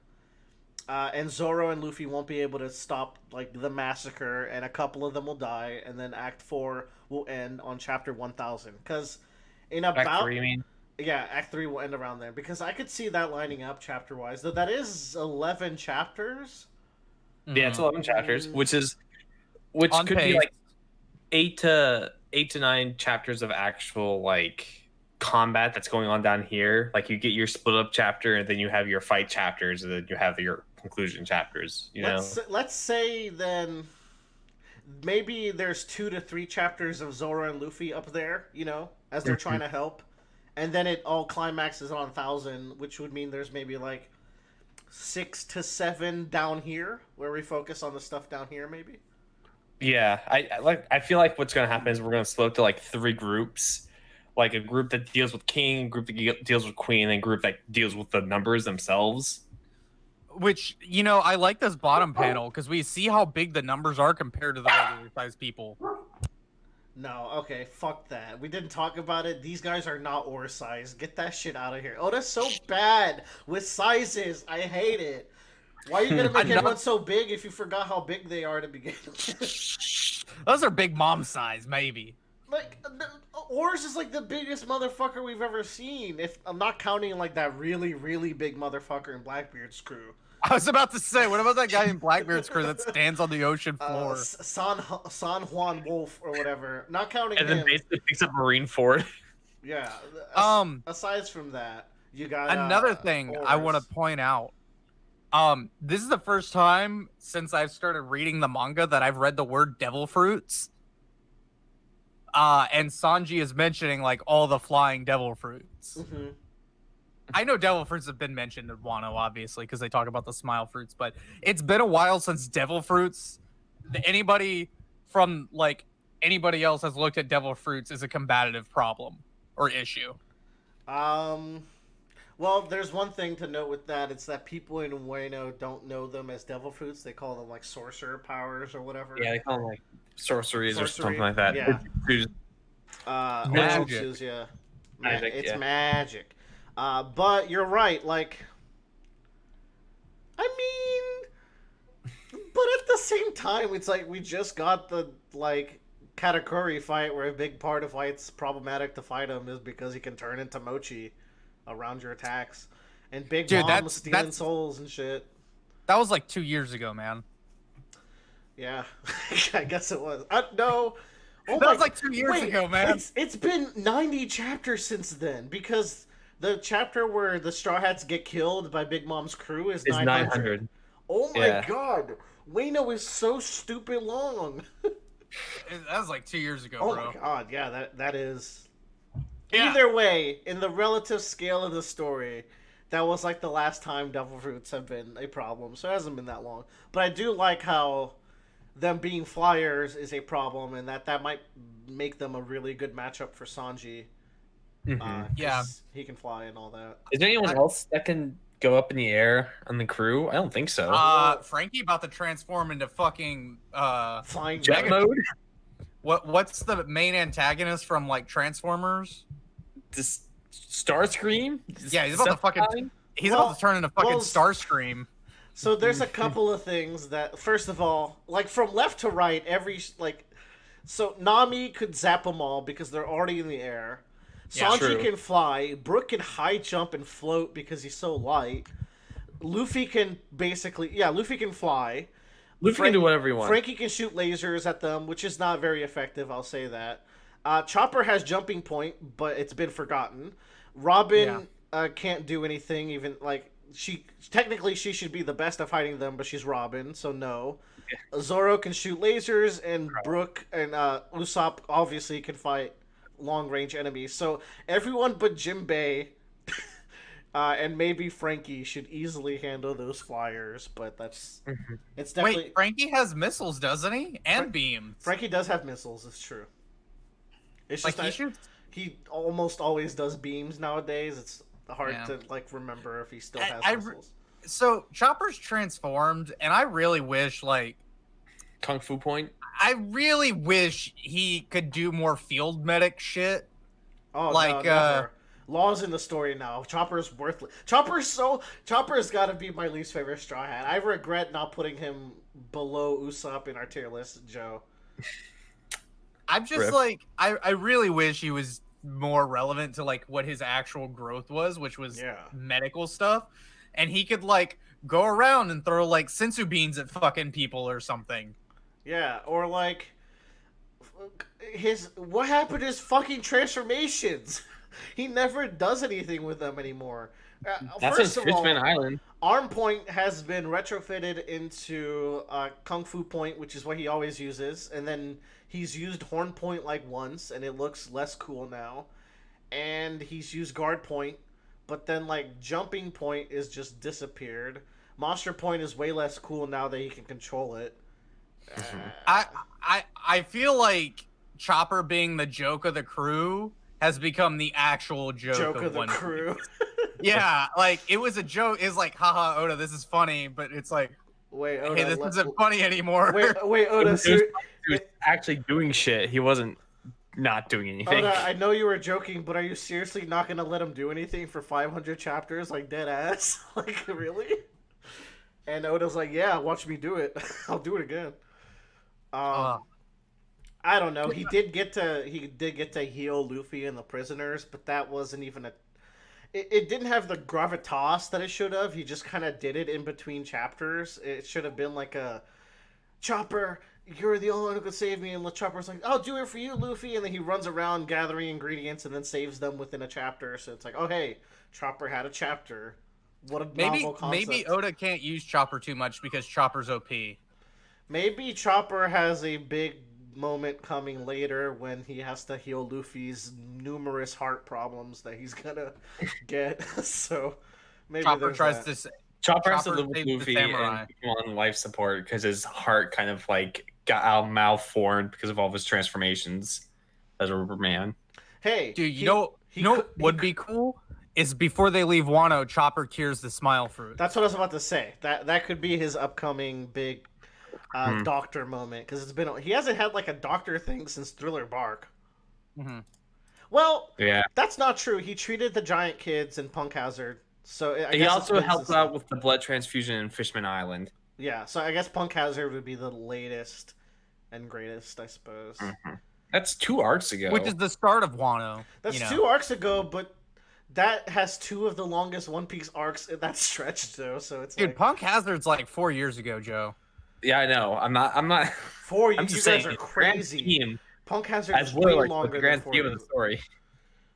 And Zoro and Luffy won't be able to stop like the massacre, and a couple of them will die, and then Act 4 will end on Chapter 1000. Because in about Act 3, you mean? Yeah, Act 3 will end around there. Because I could see that lining up chapter-wise. Though that is 11 chapters. Yeah, it's 11 chapters, which On could pace. be like 8 to 9 chapters of actual like combat that's going on down here. Like you get your split up chapter, and then you have your fight chapters, and then you have your conclusion chapters. Let's say then maybe there's 2 to 3 chapters of Zoro and Luffy up there, as they're trying to help, and then it all climaxes on 1000, which would mean there's maybe like 6 to 7 down here where we focus on the stuff down here, maybe. Yeah, I feel like what's going to happen is we're going to split up to like 3 groups, like a group that deals with king, a group that deals with queen, and a group that deals with the numbers themselves. Which, I like this bottom panel because we see how big the numbers are compared to the regular sized people. No, okay, fuck that. We didn't talk about it. These guys are not ore size. Get that shit out of here. Oh, that's so bad with sizes. I hate it. Why are you gonna make everyone so big if you forgot how big they are to begin with? Those are Big Mom size, maybe. Like, Ors is like the biggest motherfucker we've ever seen. If I'm not counting like that really, really big motherfucker in Blackbeard's crew. I was about to say, what about that guy in Blackbeard's crew that stands on the ocean floor? San Juan Wolf or whatever. Not counting him. And then basically picks up Marineford. Yeah. Aside from that, you got another thing Ors. I want to point out. This is the first time since I've started reading the manga that I've read the word devil fruits. And Sanji is mentioning like all the flying devil fruits. Mm-hmm. I know devil fruits have been mentioned in Wano, obviously, because they talk about the smile fruits, but it's been a while since devil fruits anybody from like anybody else has looked at devil fruits as a combative problem or issue. Well, there's one thing to note with that. It's that people in Wano don't know them as devil fruits. They call them like sorcerer powers or whatever. Yeah, they call them like sorceries or Sorcery, something like that. yeah. Who's- Magic. Orchis, yeah. Magic, It's yeah. magic. But you're right. Like, I mean, but at the same time, it's like we just got the like Katakuri fight, where a big part of why it's problematic to fight him is because he can turn into mochi around your attacks, and Big Dude, Mom was stealing that's- souls and shit. That was like 2 years ago, man. Yeah, I guess it was. No. Oh That was like 2 years ago, man. It's been 90 chapters since then, because the chapter where the Straw Hats get killed by Big Mom's crew is It's 900. 900. Oh my Yeah. god. Wano is so stupid long. That was like 2 years ago, Oh bro. my god, yeah, that is. Yeah. Either way, in the relative scale of the story, that was like the last time devil fruits have been a problem, so it hasn't been that long. But I do like how them being flyers is a problem, and that might make them a really good matchup for Sanji. Mhm. 'Cause Yeah. he can fly and all that. Is there anyone else that can go up in the air on the crew? I don't think so. Frankie about to transform into fucking Flying Jet dragon. mode? what's the main antagonist from like Transformers? This Starscream? Yeah, he's about to fucking he's Well- about to turn into fucking well, Starscream. So there's a couple of things that, first of all, like from left to right, so Nami could zap them all because they're already in the air. Yeah, Sanji true. can fly. Brook can high jump and float because he's so light. Luffy can Luffy can fly. Luffy can do whatever he wants. Frankie can shoot lasers at them, which is not very effective, I'll say that. Chopper has jumping point, but it's been forgotten. Robin can't do anything, even like she should be the best at fighting them, but she's Robin, so no. Zoro can shoot lasers, and Brook and Usopp obviously can fight long range enemies. So everyone but Jinbei and maybe Frankie should easily handle those flyers, but it's definitely. Wait, Frankie has missiles, doesn't he? And beams. Frankie does have missiles, it's true. It's Like just he that shoots. he almost always does beams nowadays. It's hard Yeah. to like remember if he still has I- missiles. So Chopper's transformed, and I really wish Kung Fu Point? I really wish he could do more field medic shit. Oh, like, no, never. Law's in the story now. Chopper's worthless. Chopper's got to be my least favorite Straw Hat. I regret not putting him below Usopp in our tier list, Joe. I'm just Rip. like I really wish he was more relevant to like what his actual growth was, which was Yeah. medical stuff, and he could like go around and throw like sensu beans at fucking people or something. Yeah, or like what happened to his fucking transformations? He never does anything with them anymore. That's First in of all, Fishman Island. Arm Point has been retrofitted into Kung Fu Point, which is what he always uses, and then he's used Horn Point like once, and it looks less cool now. And he's used Guard Point, but then like Jumping Point is just disappeared. Monster Point is way less cool now that he can control it. I feel like Chopper being the joke of the crew has become the actual joke of the One Piece. crew. Yeah, like it was a joke. It's like, haha, Oda, this is funny, but it's like, Wait, hey, Oda, this isn't funny anymore. wait, Oda. He was actually doing shit. He wasn't not doing anything. Oda, I know you were joking, but are you seriously not gonna let him do anything for 500 chapters, like dead ass? Like really? And Oda's like, yeah, watch me do it. I'll do it again. I don't know. He did get to heal Luffy and the prisoners, but that wasn't even a. It didn't have the gravitas that it should have. He just kind of did it in between chapters. It should have been like a Chopper. You're the only one who could save me, and the Chopper's like, "I'll do it for you, Luffy," and then he runs around gathering ingredients and then saves them within a chapter. So it's like, oh hey, Chopper had a chapter. What a novel concept. Maybe Oda can't use Chopper too much because Chopper's OP. Maybe Chopper has a big moment coming later when he has to heal Luffy's numerous heart problems that he's gonna get. So maybe Chopper tries to. Chopper has to Chopper live with saved the Luffy samurai. and keep him on life support because his heart kind of like got all malformed because of all of his transformations as a rubber man. Hey, Dude, you know what would be cool is before they leave Wano, Chopper cures the smile fruit. That's what I was about to say. That could be his upcoming big doctor moment, because he hasn't had like a doctor thing since Thriller Bark. Mm-hmm. Well, Yeah, that's not true. He treated the giant kids in Punk Hazard, so he also helped out with the blood transfusion in Fishman Island. Yeah, so I guess Punk Hazard would be the latest and greatest, I suppose. Mm-hmm. That's 2 arcs ago. Which is the start of Wano. That's 2 arcs ago, but that has 2 of the longest One Piece arcs in that stretch, though. So it's dude, Punk Hazard's like 4 years ago, Joe. Yeah, I know. I'm not. 4 years. You guys are crazy. Punk Hazard is way longer than 4 years. Of the story.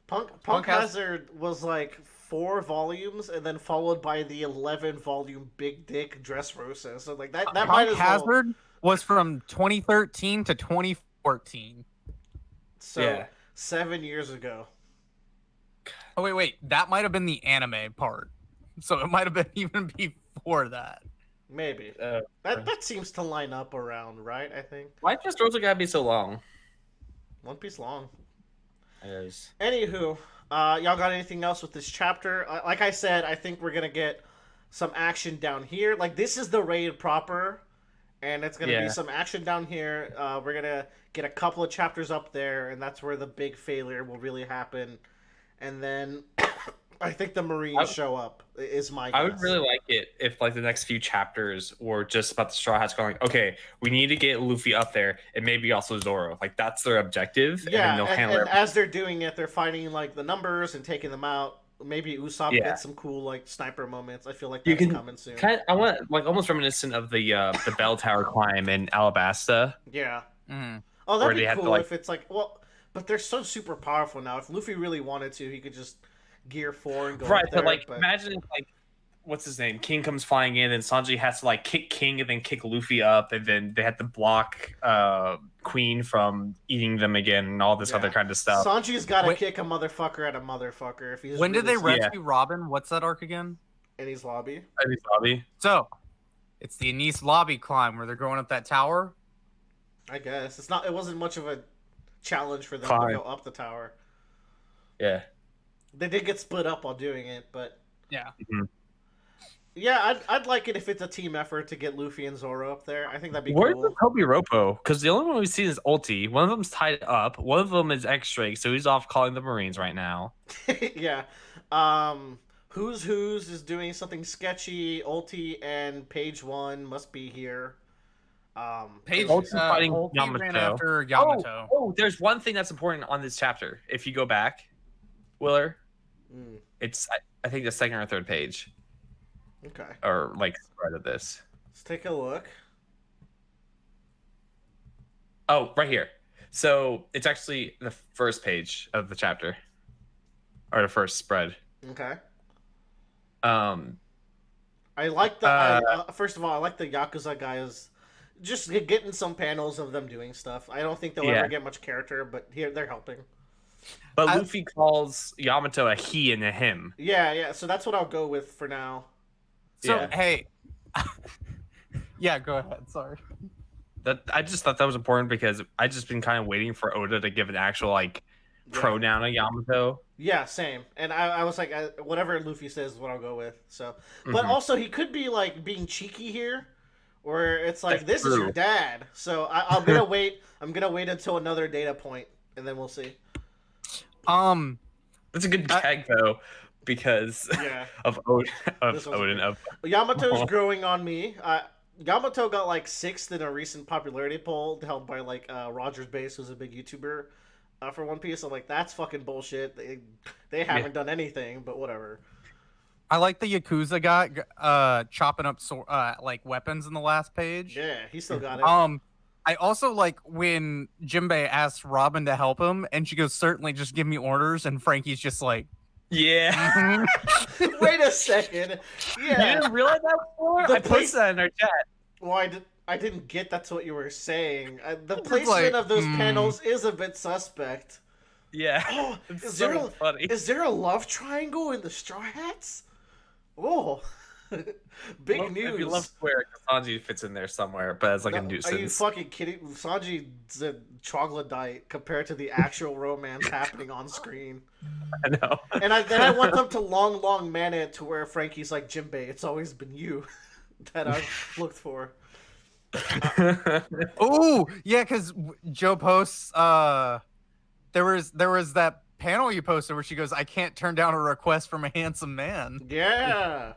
Punk Hazard was like 4 volumes, and then followed by the 11-volume Big Dick Dressrosa. So like that might as well. Hazard was from 2013 to 2014. So 7 years ago. Oh wait, that might have been the anime part. So it might have been even before that. Maybe. That seems to line up around, right? I think. Why just Dressrosa gotta be so long? One Piece long. It is. Anywho, y'all got anything else with this chapter? Like I said, I think we're gonna get some action down here. Like this is the raid proper, and it's gonna be some action down here. We're gonna get a couple of chapters up there, and that's where the big failure will really happen. And then I think the Marines show up. Is my guess. I would really like it if like the next few chapters were just about the Straw Hats going, okay, we need to get Luffy up there, and maybe also Zoro. Like that's their objective. Yeah, and as they're doing it, they're finding like the numbers and taking them out. Maybe Usopp gets some cool like sniper moments. I feel like that's coming soon. I want like almost reminiscent of the bell tower climb in Alabasta. Yeah. Mm-hmm. Oh, that'd be cool if it's like but they're so super powerful now. If Luffy really wanted to, he could just gear 4 and go right. Up there, but imagine if like what's his name? King comes flying in, and Sanji has to like kick King and then kick Luffy up, and then they have to block Queen from eating them again, and all this other kind of stuff. Sanji's got to kick a motherfucker at a motherfucker. If he's when did they rescue Robin? What's that arc again? Enies Lobby. Enies Lobby. So, it's the Enies Lobby climb where they're going up that tower. I guess it's not. It wasn't much of a challenge for them to go up the tower. Yeah. They did get split up while doing it, but yeah. Mm-hmm. Yeah, I'd like it if it's a team effort to get Luffy and Zoro up there. I think that'd be cool. Where's Kobe Ropo? Because the only one we've seen is Ulti. One of them's tied up. One of them is X-Drake, so he's off calling the Marines right now. Yeah. Who's is doing something sketchy. Ulti and Page 1 must be here. Page fighting Ulti Yamato. ran after Yamato. Oh, there's one thing that's important on this chapter. If you go back, Willer, it's I think the second or third page. Okay. Or like spread of this. Let's take a look. Oh, right here. So it's actually the first page of the chapter, or the first spread. Okay. I like the. First of all, I like the Yakuza guys. Just getting some panels of them doing stuff. I don't think they'll ever get much character, but here they're helping. But Luffy calls Yamato a he and a him. Yeah. So that's what I'll go with for now. So hey, yeah, go ahead. Sorry. I just thought that was important because I just been kind of waiting for Oda to give an actual like pronoun of Yamato. Yeah, same. And I was like, whatever Luffy says is what I'll go with. So, but also he could be like being cheeky here, where it's like this is your dad. So I'm gonna wait. I'm gonna wait until another data point, and then we'll see. That's a good gag though, because of Odin. Yamato's growing on me. Yamato got like 6th in a recent popularity poll held by like Rogers Base, who's a big YouTuber for One Piece. I'm like, that's fucking bullshit. They haven't done anything, but whatever. I like the Yakuza guy chopping up like weapons in the last page. Yeah, he still got it. I also like when Jinbei asks Robin to help him, and she goes, "Certainly, just give me orders." And Frankie's just like, "Yeah." Wait a second. Yeah, you didn't realize that before? I placed that in our chat. Well, I didn't get that's what you were saying. The placement of those panels is a bit suspect. Yeah. Oh, is there a love triangle in the Straw Hats? Oh. Big news. I'd love to where Sanji fits in there somewhere, but as like a No, nuisance. are you fucking kidding? Sanji's a troglodyte compared to the actual romance happening on screen. I know. And I want them to long man it to where Frankie's like, Jimbei, it's always been you that I've looked for. Oh, yeah, because Joe posts. There was that panel you posted where she goes, "I can't turn down a request from a handsome man." Yeah.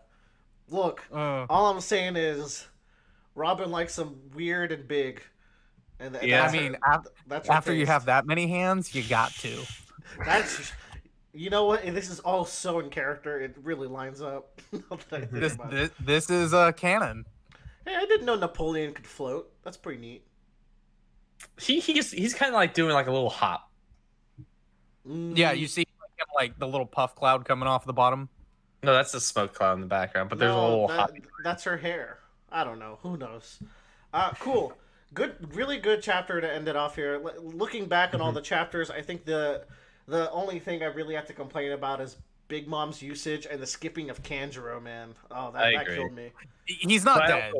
Look, all I'm saying is, Robin likes them weird and big. And Yeah. I mean, that's her after you taste. have that many hands, you got to. That's, you know what? And this is all so in character. It really lines up. Now that I think about it. This is canon. Hey, I didn't know Napoleon could float. That's pretty neat. He's kind of like doing like a little hop. Yeah, you see like the little puff cloud coming off the bottom. No, that's the smoke cloud in the background, but there's a little hop. That's her hair. I don't know. Who knows? Cool. Good, really good chapter to end it off here. Looking back on all the chapters, I think the only thing I really have to complain about is Big Mom's usage and the skipping of Kanjuro, man. Oh, that killed me. He's not But dead.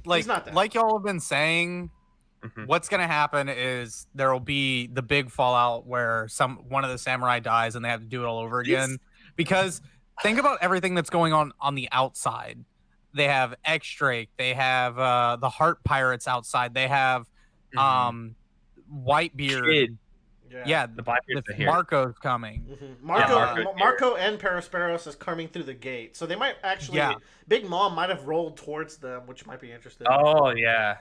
He's not dead. Like y'all have been saying. What's gonna happen is there will be the big fallout where one of the samurai dies and they have to do it all over again. Because think about everything that's going on the outside. They have X-Drake. They have the Heart Pirates outside. They have Whitebeard. Kid. Yeah, the Blackbeard's here. Marco's coming. Marco and Perisperos is coming through the gate, so they might actually. Yeah. Big Mom might have rolled towards them, which might be interesting. Oh yeah.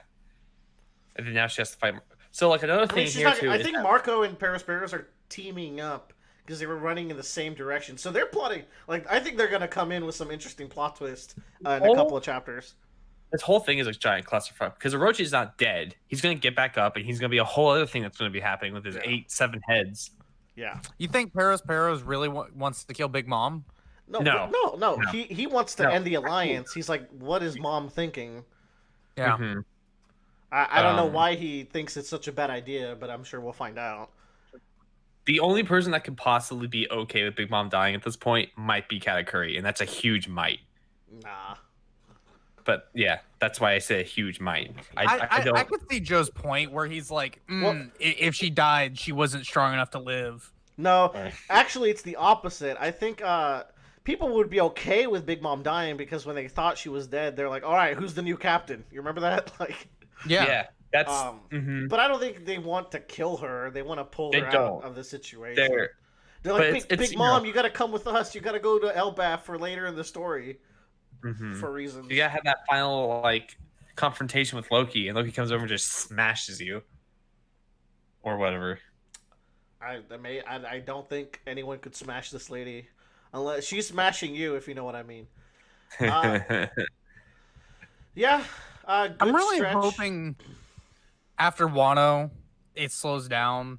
And then now she has to fight. So like another thing here too. I think Marco and Perisperos are teaming up because they were running in the same direction. So they're plotting. Like I think they're gonna come in with some interesting plot twist in a couple of chapters. This whole thing is a giant clusterfuck because Orochi's not dead. He's gonna get back up, and he's gonna be a whole other thing that's gonna be happening with his 7 heads. Yeah. You think Perisperos really wants to kill Big Mom? No. He wants to end the alliance. He's like, what is Mom thinking? Yeah. Mm-hmm. I don't know why he thinks it's such a bad idea, but I'm sure we'll find out. The only person that could possibly be okay with Big Mom dying at this point might be Katakuri, and that's a huge might. Nah. But yeah, that's why I say a huge might. I could see Joe's point where he's like, if she died, she wasn't strong enough to live. No, actually, it's the opposite. I think people would be okay with Big Mom dying because when they thought she was dead, they're like, all right, who's the new captain? You remember that? Like, yeah, that's. But I don't think they want to kill her. They want to pull her out of the situation. They're like, Big Mom, you got to come with us. You got to go to Elbaf for later in the story. For reasons. You gotta have that final like confrontation with Loki, and Loki comes over and just smashes you, or whatever. I don't think anyone could smash this lady, unless she's smashing you, if you know what I mean. Yeah, good I'm really stretch. hoping after Wano, it slows down,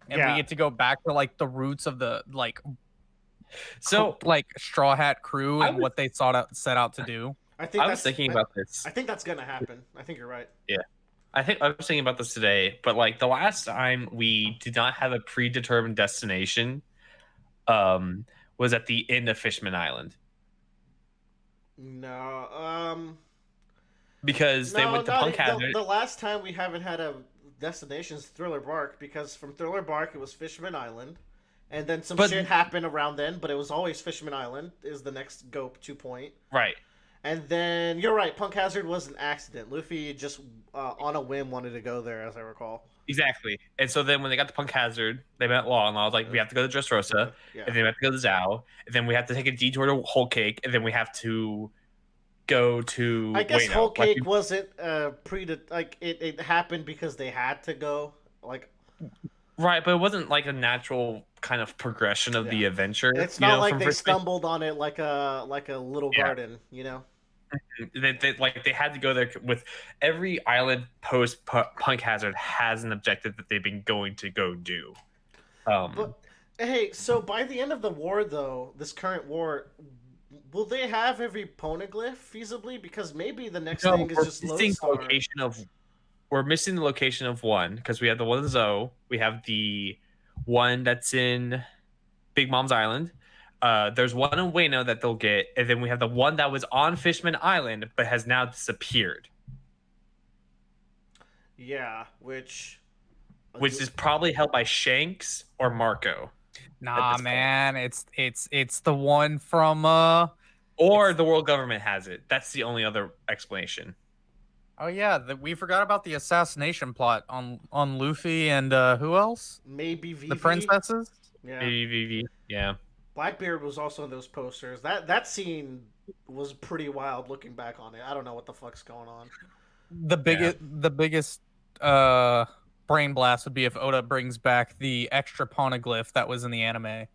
and we get to go back to like the roots of the Straw Hat crew and what they set out to do. I was thinking about this. I think that's gonna happen. I think you're right. Yeah, I was thinking about this today. But like the last time we did not have a predetermined destination, was at the end of Fishman Island. No, because they went to Punk Hazard. The last time we haven't had a destination is Thriller Bark, because from Thriller Bark it was Fishman Island. And then shit happened around then, but it was always Fishman Island is the next go-to point. Right. And then, you're right, Punk Hazard was an accident. Luffy just, on a whim, wanted to go there, as I recall. Exactly. And so then when they got to Punk Hazard, they met Law, and I was like, we have to go to Dressrosa, and then we have to go to Zao, and then we have to take a detour to Whole Cake, and then we have to go to I guess Wano. Whole Cake wasn't, it happened because they had to go, Right, but it wasn't like a natural kind of progression of the adventure. It's not like they stumbled on it like a little garden, you know? They had to go there with every island post Punk Hazard has an objective that they've been going to go do. But hey, so by the end of the war, though, this current war, will they have every Poneglyph feasibly? Because maybe the next thing is just Lodestar. We're missing the location of one, because we have the one in Zoe, we have the one that's in Big Mom's Island, There's one in Wano that they'll get, and then we have the one that was on Fishman Island but has now disappeared, Yeah, which is probably held by Shanks or Marco. Nah, man, it's the one from Or the world government has it. That's the only other explanation. Oh yeah, we forgot about the assassination plot on Luffy and who else? maybe Vivi. The princesses? Yeah. Maybe Vivi. Yeah. Blackbeard was also in those posters. That scene was pretty wild looking back on it. I don't know what the fuck's going on. The biggest brain blast would be if Oda brings back the extra Poneglyph that was in the anime.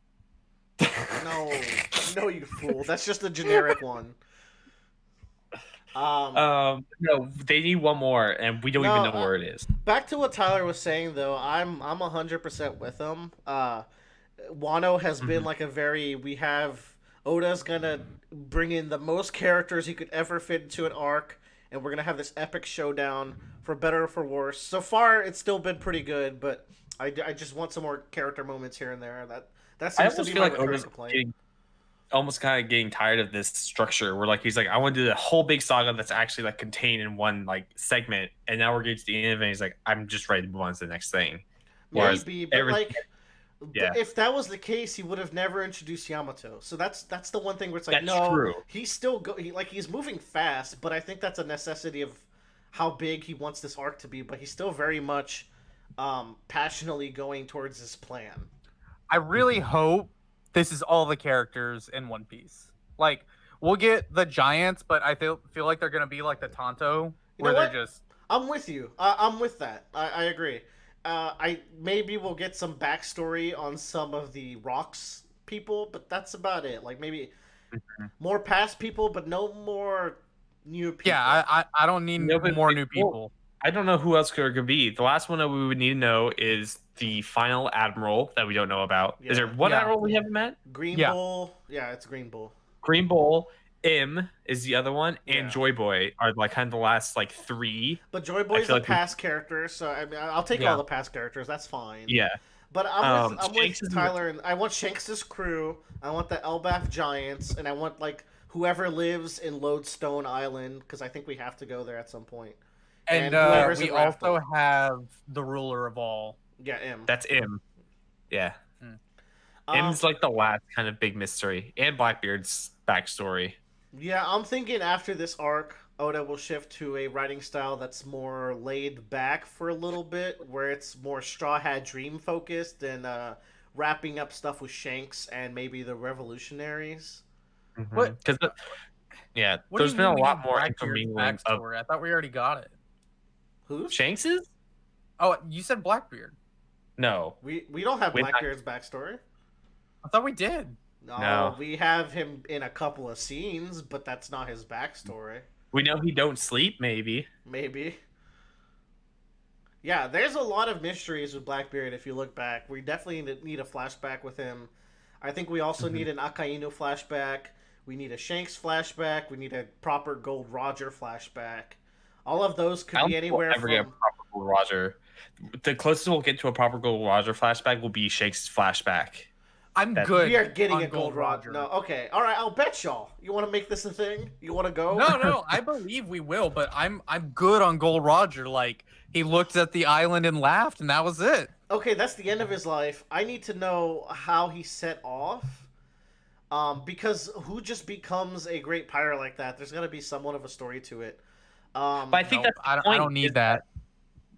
No, you fool. That's just a generic one. No, they need one more, and we don't even know where it is. Back to what Tyler was saying, though, I'm 100% with him. Wano has been like Oda's gonna bring in the most characters he could ever fit into an arc, and we're gonna have this epic showdown, for better or for worse. So far, it's still been pretty good, but I just want some more character moments here and there. That seems to be my recurring complaint. Almost kind of getting tired of this structure where he's like, I want to do the whole big saga that's actually contained in one segment, and now we're getting to the end of it and he's like, I'm just ready to move on to the next thing. Maybe, but if that was the case, he would have never introduced Yamato. So that's the one thing where it's like, no, true. He's still he's moving fast, but I think that's a necessity of how big he wants this arc to be, but he's still very much passionately going towards his plan. I really hope this is all the characters in One Piece. We'll get the giants, but I feel like they're gonna be like the Tonto, where they're just. I'm with you. I'm with that. I agree. Maybe we'll get some backstory on some of the Rocks people, but that's about it. Maybe more past people, but no more new people. Yeah, I don't need more new people. I don't know who else could be. The last one that we would need to know is the final admiral that we don't know about. Yeah. Is there one admiral we haven't met? Green Bull. Yeah, it's Green Bull. Green Bull. M is the other one, and Joy Boy are kind of the last three. But Joy Boy's a past character, so I mean, I'll take all the past characters. That's fine. Yeah. But I'm with Tyler, and I want Shanks' crew. I want the Elbaf Giants, and I want whoever lives in Lodestone Island, because I think we have to go there at some point. And we also have the ruler of all. Yeah, M. That's M. Yeah. M's the last kind of big mystery, and Blackbeard's backstory. Yeah, I'm thinking after this arc, Oda will shift to a writing style that's more laid back for a little bit, where it's more Straw Hat Dream focused and wrapping up stuff with Shanks and maybe the Revolutionaries. What? Because there's been a lot more intermingling of. I thought we already got it. Who? Shanks's? Oh, you said Blackbeard. No, we don't have Blackbeard's backstory. I thought we did. No, we have him in a couple of scenes, but that's not his backstory. We know he don't sleep, maybe. Yeah, there's a lot of mysteries with Blackbeard if you look back. We definitely need a flashback with him. I think we also need an Akainu flashback. We need a Shanks flashback. We need a proper Gold Roger flashback. All of those could be anywhere from... Get a proper Gold Roger. The closest we'll get to a proper Gold Roger flashback will be Shanks' flashback. I'm good. We are getting a Gold Roger. No, okay. All right, I'll bet y'all. You want to make this a thing? You want to go? No, I believe we will, but I'm good on Gold Roger. He looked at the island and laughed, and that was it. Okay, that's the end of his life. I need to know how he set off. Because who just becomes a great pirate like that? There's got to be somewhat of a story to it. But I think I don't need that.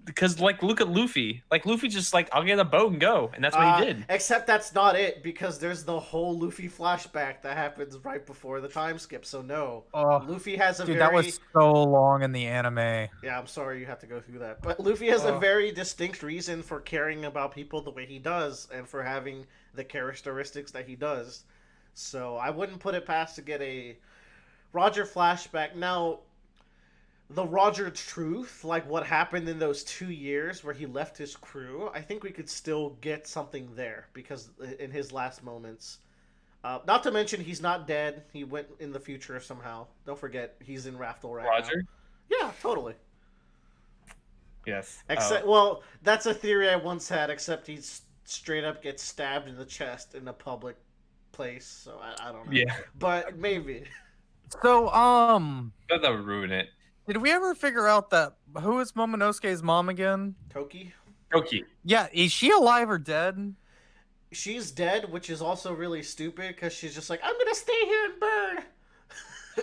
Because look at Luffy. Luffy just I'll get a boat and go, and that's what he did. Except that's not it, because there's the whole Luffy flashback that happens right before the time skip. So no, Luffy has a that was so long in the anime. Yeah, I'm sorry you have to go through that, but Luffy has a very distinct reason for caring about people the way he does, and for having the characteristics that he does. So I wouldn't put it past to get a Roger flashback. Now, the Roger truth, what happened in those 2 years where he left his crew, I think we could still get something there, because in his last moments. Not to mention, he's not dead. He went in the future somehow. Don't forget, he's in Raftel right now. Roger? Yeah, totally. Yes. Well, that's a theory I once had, except he straight up gets stabbed in the chest in a public place, so I don't know. Yeah, But maybe. So, that would ruin it. did we ever figure out that who is Momonosuke's mom again? Toki? Toki. Yeah, is she alive or dead? She's dead, which is also really stupid because she's just like, I'm gonna stay here and burn.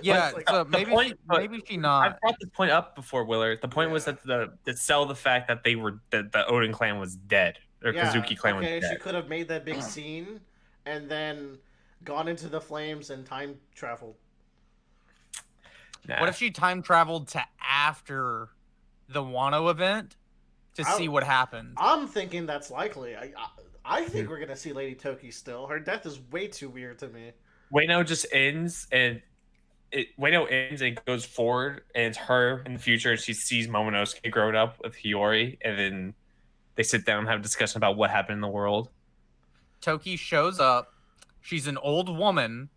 Yeah, It's like, so the maybe point- maybe she I not. brought this point up before, Willard. The point was Yeah. that to sell the fact that the Odin clan was dead, or yeah, Kazuki clan okay, was she dead. could have made that big scene and then gone into the flames and time traveled. Nah. What if she time traveled to after the Wano event to see what happened? I'm thinking that's likely. I think we're gonna see Lady Toki still. Her death is way too weird to me. Wano just ends and Wano ends and goes forward, and it's her in the future, and she sees Momonosuke growing up with Hiyori, and then they sit down and have a discussion about what happened in the world. Toki shows up. She's an old woman,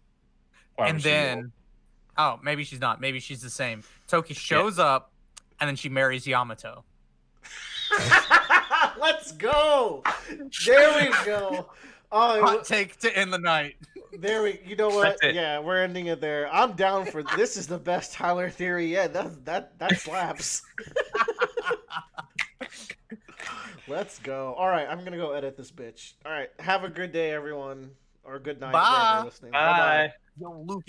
Wow, and she's then oh, maybe she's not. Maybe she's the same. Toki shows up, and then she marries Yamato. Let's go. There we go. Oh, Hot take to end the night. there we. You know what? That's it. Yeah, we're ending it there. I'm down for this. Is the best Tyler theory yet. That slaps. Let's go. All right, I'm gonna go edit this bitch. All right, have a good day, everyone, or good night. wherever Bye. you're listening. Bye. Yo, Luffy.